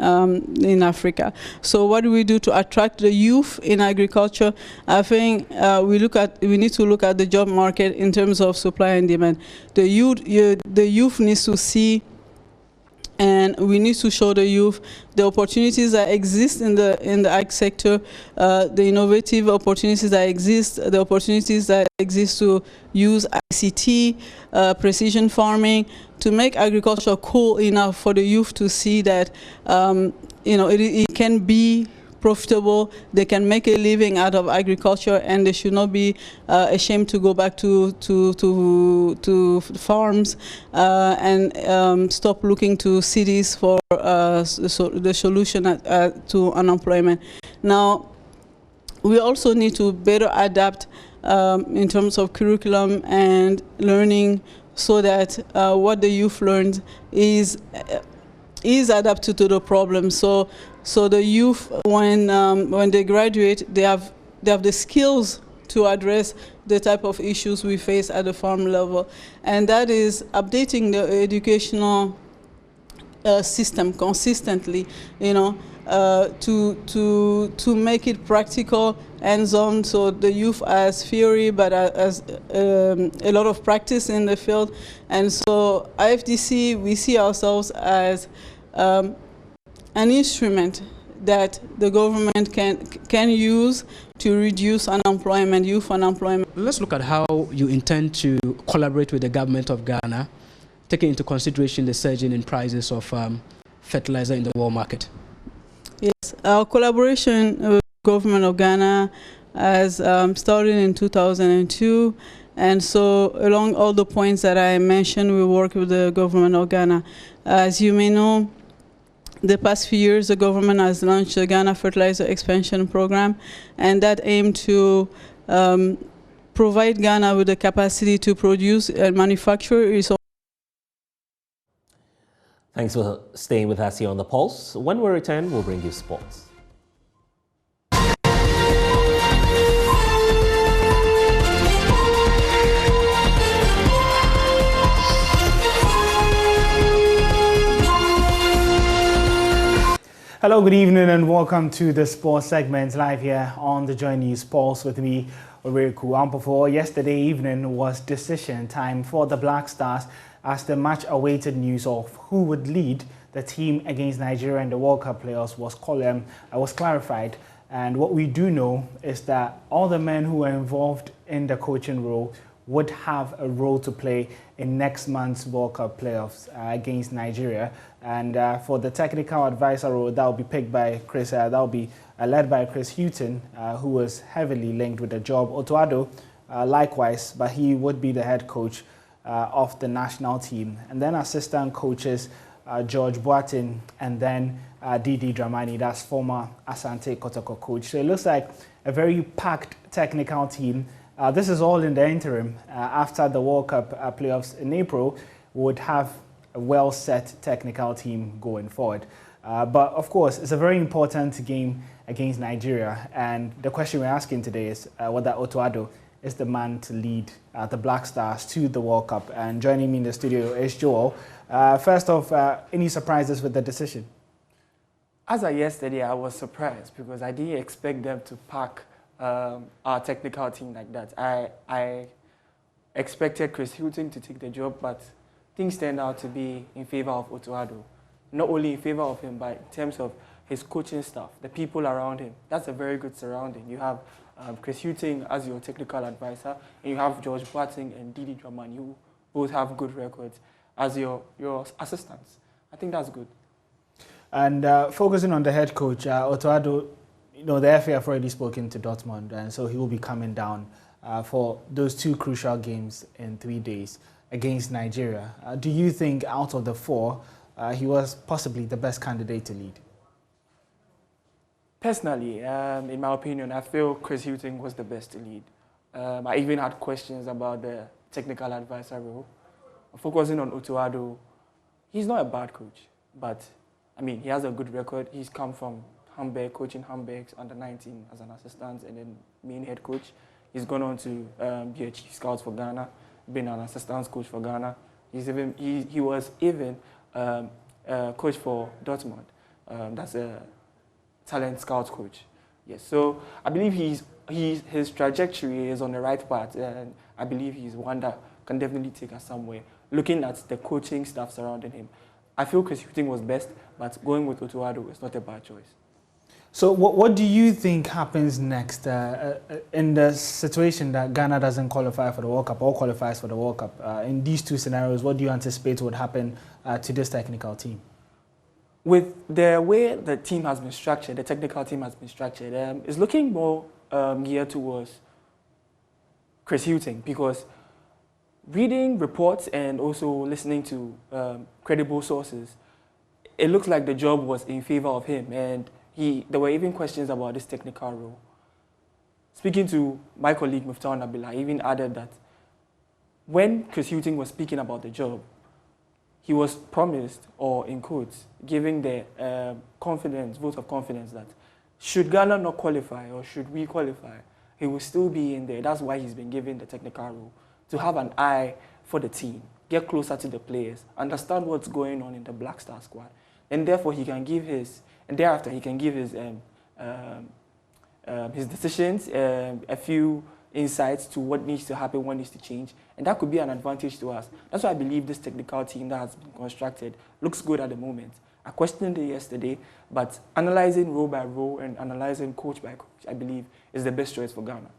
Africa. So what do we do to attract the youth in agriculture? I think we need to look at the job market in terms of supply and demand. The youth needs to see, and we need to show the youth the opportunities that exist in the ag sector, the innovative opportunities that exist, the opportunities that exist to use ICT, precision farming, to make agriculture cool enough for the youth to see that it can be profitable, they can make a living out of agriculture, and they should not be ashamed to go back to farms and stop looking to cities for the solution to unemployment. Now, we also need to better adapt in terms of curriculum and learning so that what the youth learns is adapted to the problem. So the youth, when they graduate, they have the skills to address the type of issues we face at the farm level, and that is updating the educational system consistently, to make it practical, hands-on, so the youth has theory but as a lot of practice in the field. And so IFDC, we see ourselves as an instrument that the government can use to reduce unemployment, youth unemployment. Let's look at how you intend to collaborate with the government of Ghana, taking into consideration the surging in prices of fertilizer in the world market. Yes, our collaboration with the government of Ghana has started in 2002. And so along all the points that I mentioned, we work with the government of Ghana. As you may know, the past few years, the government has launched the Ghana Fertilizer Expansion Program, and that aimed to provide Ghana with the capacity to produce and manufacture its own. Thanks for staying with us here on The Pulse. When we return, we'll bring you sports. Hello, good evening and welcome to the sports segment live here on the JoyNews Pulse with me, Oriku Ampofo. Yesterday evening was decision time for the Black Stars as the much-awaited news of who would lead the team against Nigeria in the World Cup playoffs was clarified. And what we do know is that all the men who were involved in the coaching role would have a role to play in next month's World Cup playoffs against Nigeria. And for the technical advisor role, that will be picked by Chris. That will be led by Chris Houghton, who was heavily linked with the job. Otuado, likewise, but he would be the head coach of the national team. And then assistant coaches, George Boateng, and then Didi Dramani, that's former Asante Kotoko coach. So it looks like a very packed technical team. This is all in the interim. After the World Cup playoffs in April, we would have a well-set technical team going forward. But of course, it's a very important game against Nigeria. And the question we're asking today is whether Otuado is the man to lead the Black Stars to the World Cup. And joining me in the studio is Joel. First off, any surprises with the decision? As of yesterday, I was surprised because I didn't expect them to pack our technical team like that. I expected Chris Houghton to take the job, but things turned out to be in favor of Otuado. Not only in favor of him, but in terms of his coaching staff, the people around him. That's a very good surrounding. You have Chris Houghton as your technical advisor, and you have George Boateng and Didi Dramani, who both have good records as your assistants. I think that's good. And focusing on the head coach, Otuado, the FA have already spoken to Dortmund, and so he will be coming down for those two crucial games in 3 days against Nigeria. Do you think out of the four, he was possibly the best candidate to lead? Personally, in my opinion, I feel Chris Houghton was the best to lead. I even had questions about the technical advisor role. Focusing on Otuado, he's not a bad coach, but I mean, he has a good record. He's come from Hamburg, coaching Hamburg's under-19 as an assistant and then main head coach. He's gone on to be a chief scout for Ghana, been an assistant coach for Ghana. He was even coach for Dortmund. That's a talent scout coach. Yes, so I believe his trajectory is on the right path, and I believe he's one that can definitely take us somewhere. Looking at the coaching staff surrounding him, I feel Chris Houghton was best, but going with Otuado is not a bad choice. So what do you think happens next in the situation that Ghana doesn't qualify for the World Cup or qualifies for the World Cup? In these two scenarios, what do you anticipate would happen to this technical team? With the way the team has been structured, the technical team has been structured, it's looking more geared towards Chris Houghton, because reading reports and also listening to credible sources, it looks like the job was in favor of him, and there were even questions about this technical role. Speaking to my colleague Muftau Nabila, he even added that when Chris Houghton was speaking about the job, he was promised, or in quotes, giving the vote of confidence that should Ghana not qualify or should we qualify, he will still be in there. That's why he's been given the technical role, to have an eye for the team, get closer to the players, understand what's going on in the Black Star squad, and therefore he can give his decisions, a few insights to what needs to happen, what needs to change, and that could be an advantage to us. That's why I believe this technical team that has been constructed looks good at the moment. I questioned it yesterday, but analyzing role by role and analyzing coach by coach, I believe, is the best choice for Ghana.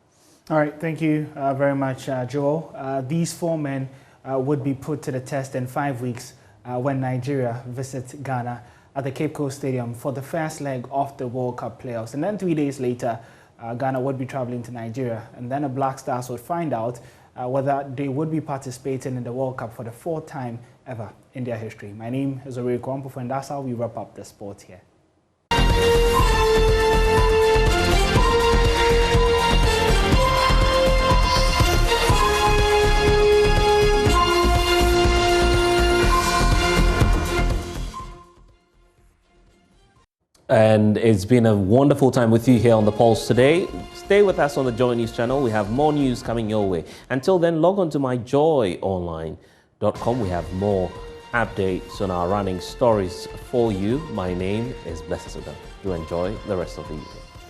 All right, thank you very much, Joel. These four men would be put to the test in 5 weeks when Nigeria visits Ghana at the Cape Coast Stadium for the first leg of the World Cup playoffs. And then 3 days later, Ghana would be traveling to Nigeria. And then the Black Stars would find out whether they would be participating in the World Cup for the 4th time ever in their history. My name is Oriku Ampofo, and that's how we wrap up the sports here. And it's been a wonderful time with you here on The Pulse today. Stay with us on the Joy News channel. We have more news coming your way. Until then, log on to myjoyonline.com. We have more updates on our running stories for you. My name is Blessed Sudan. Do enjoy the rest of the evening.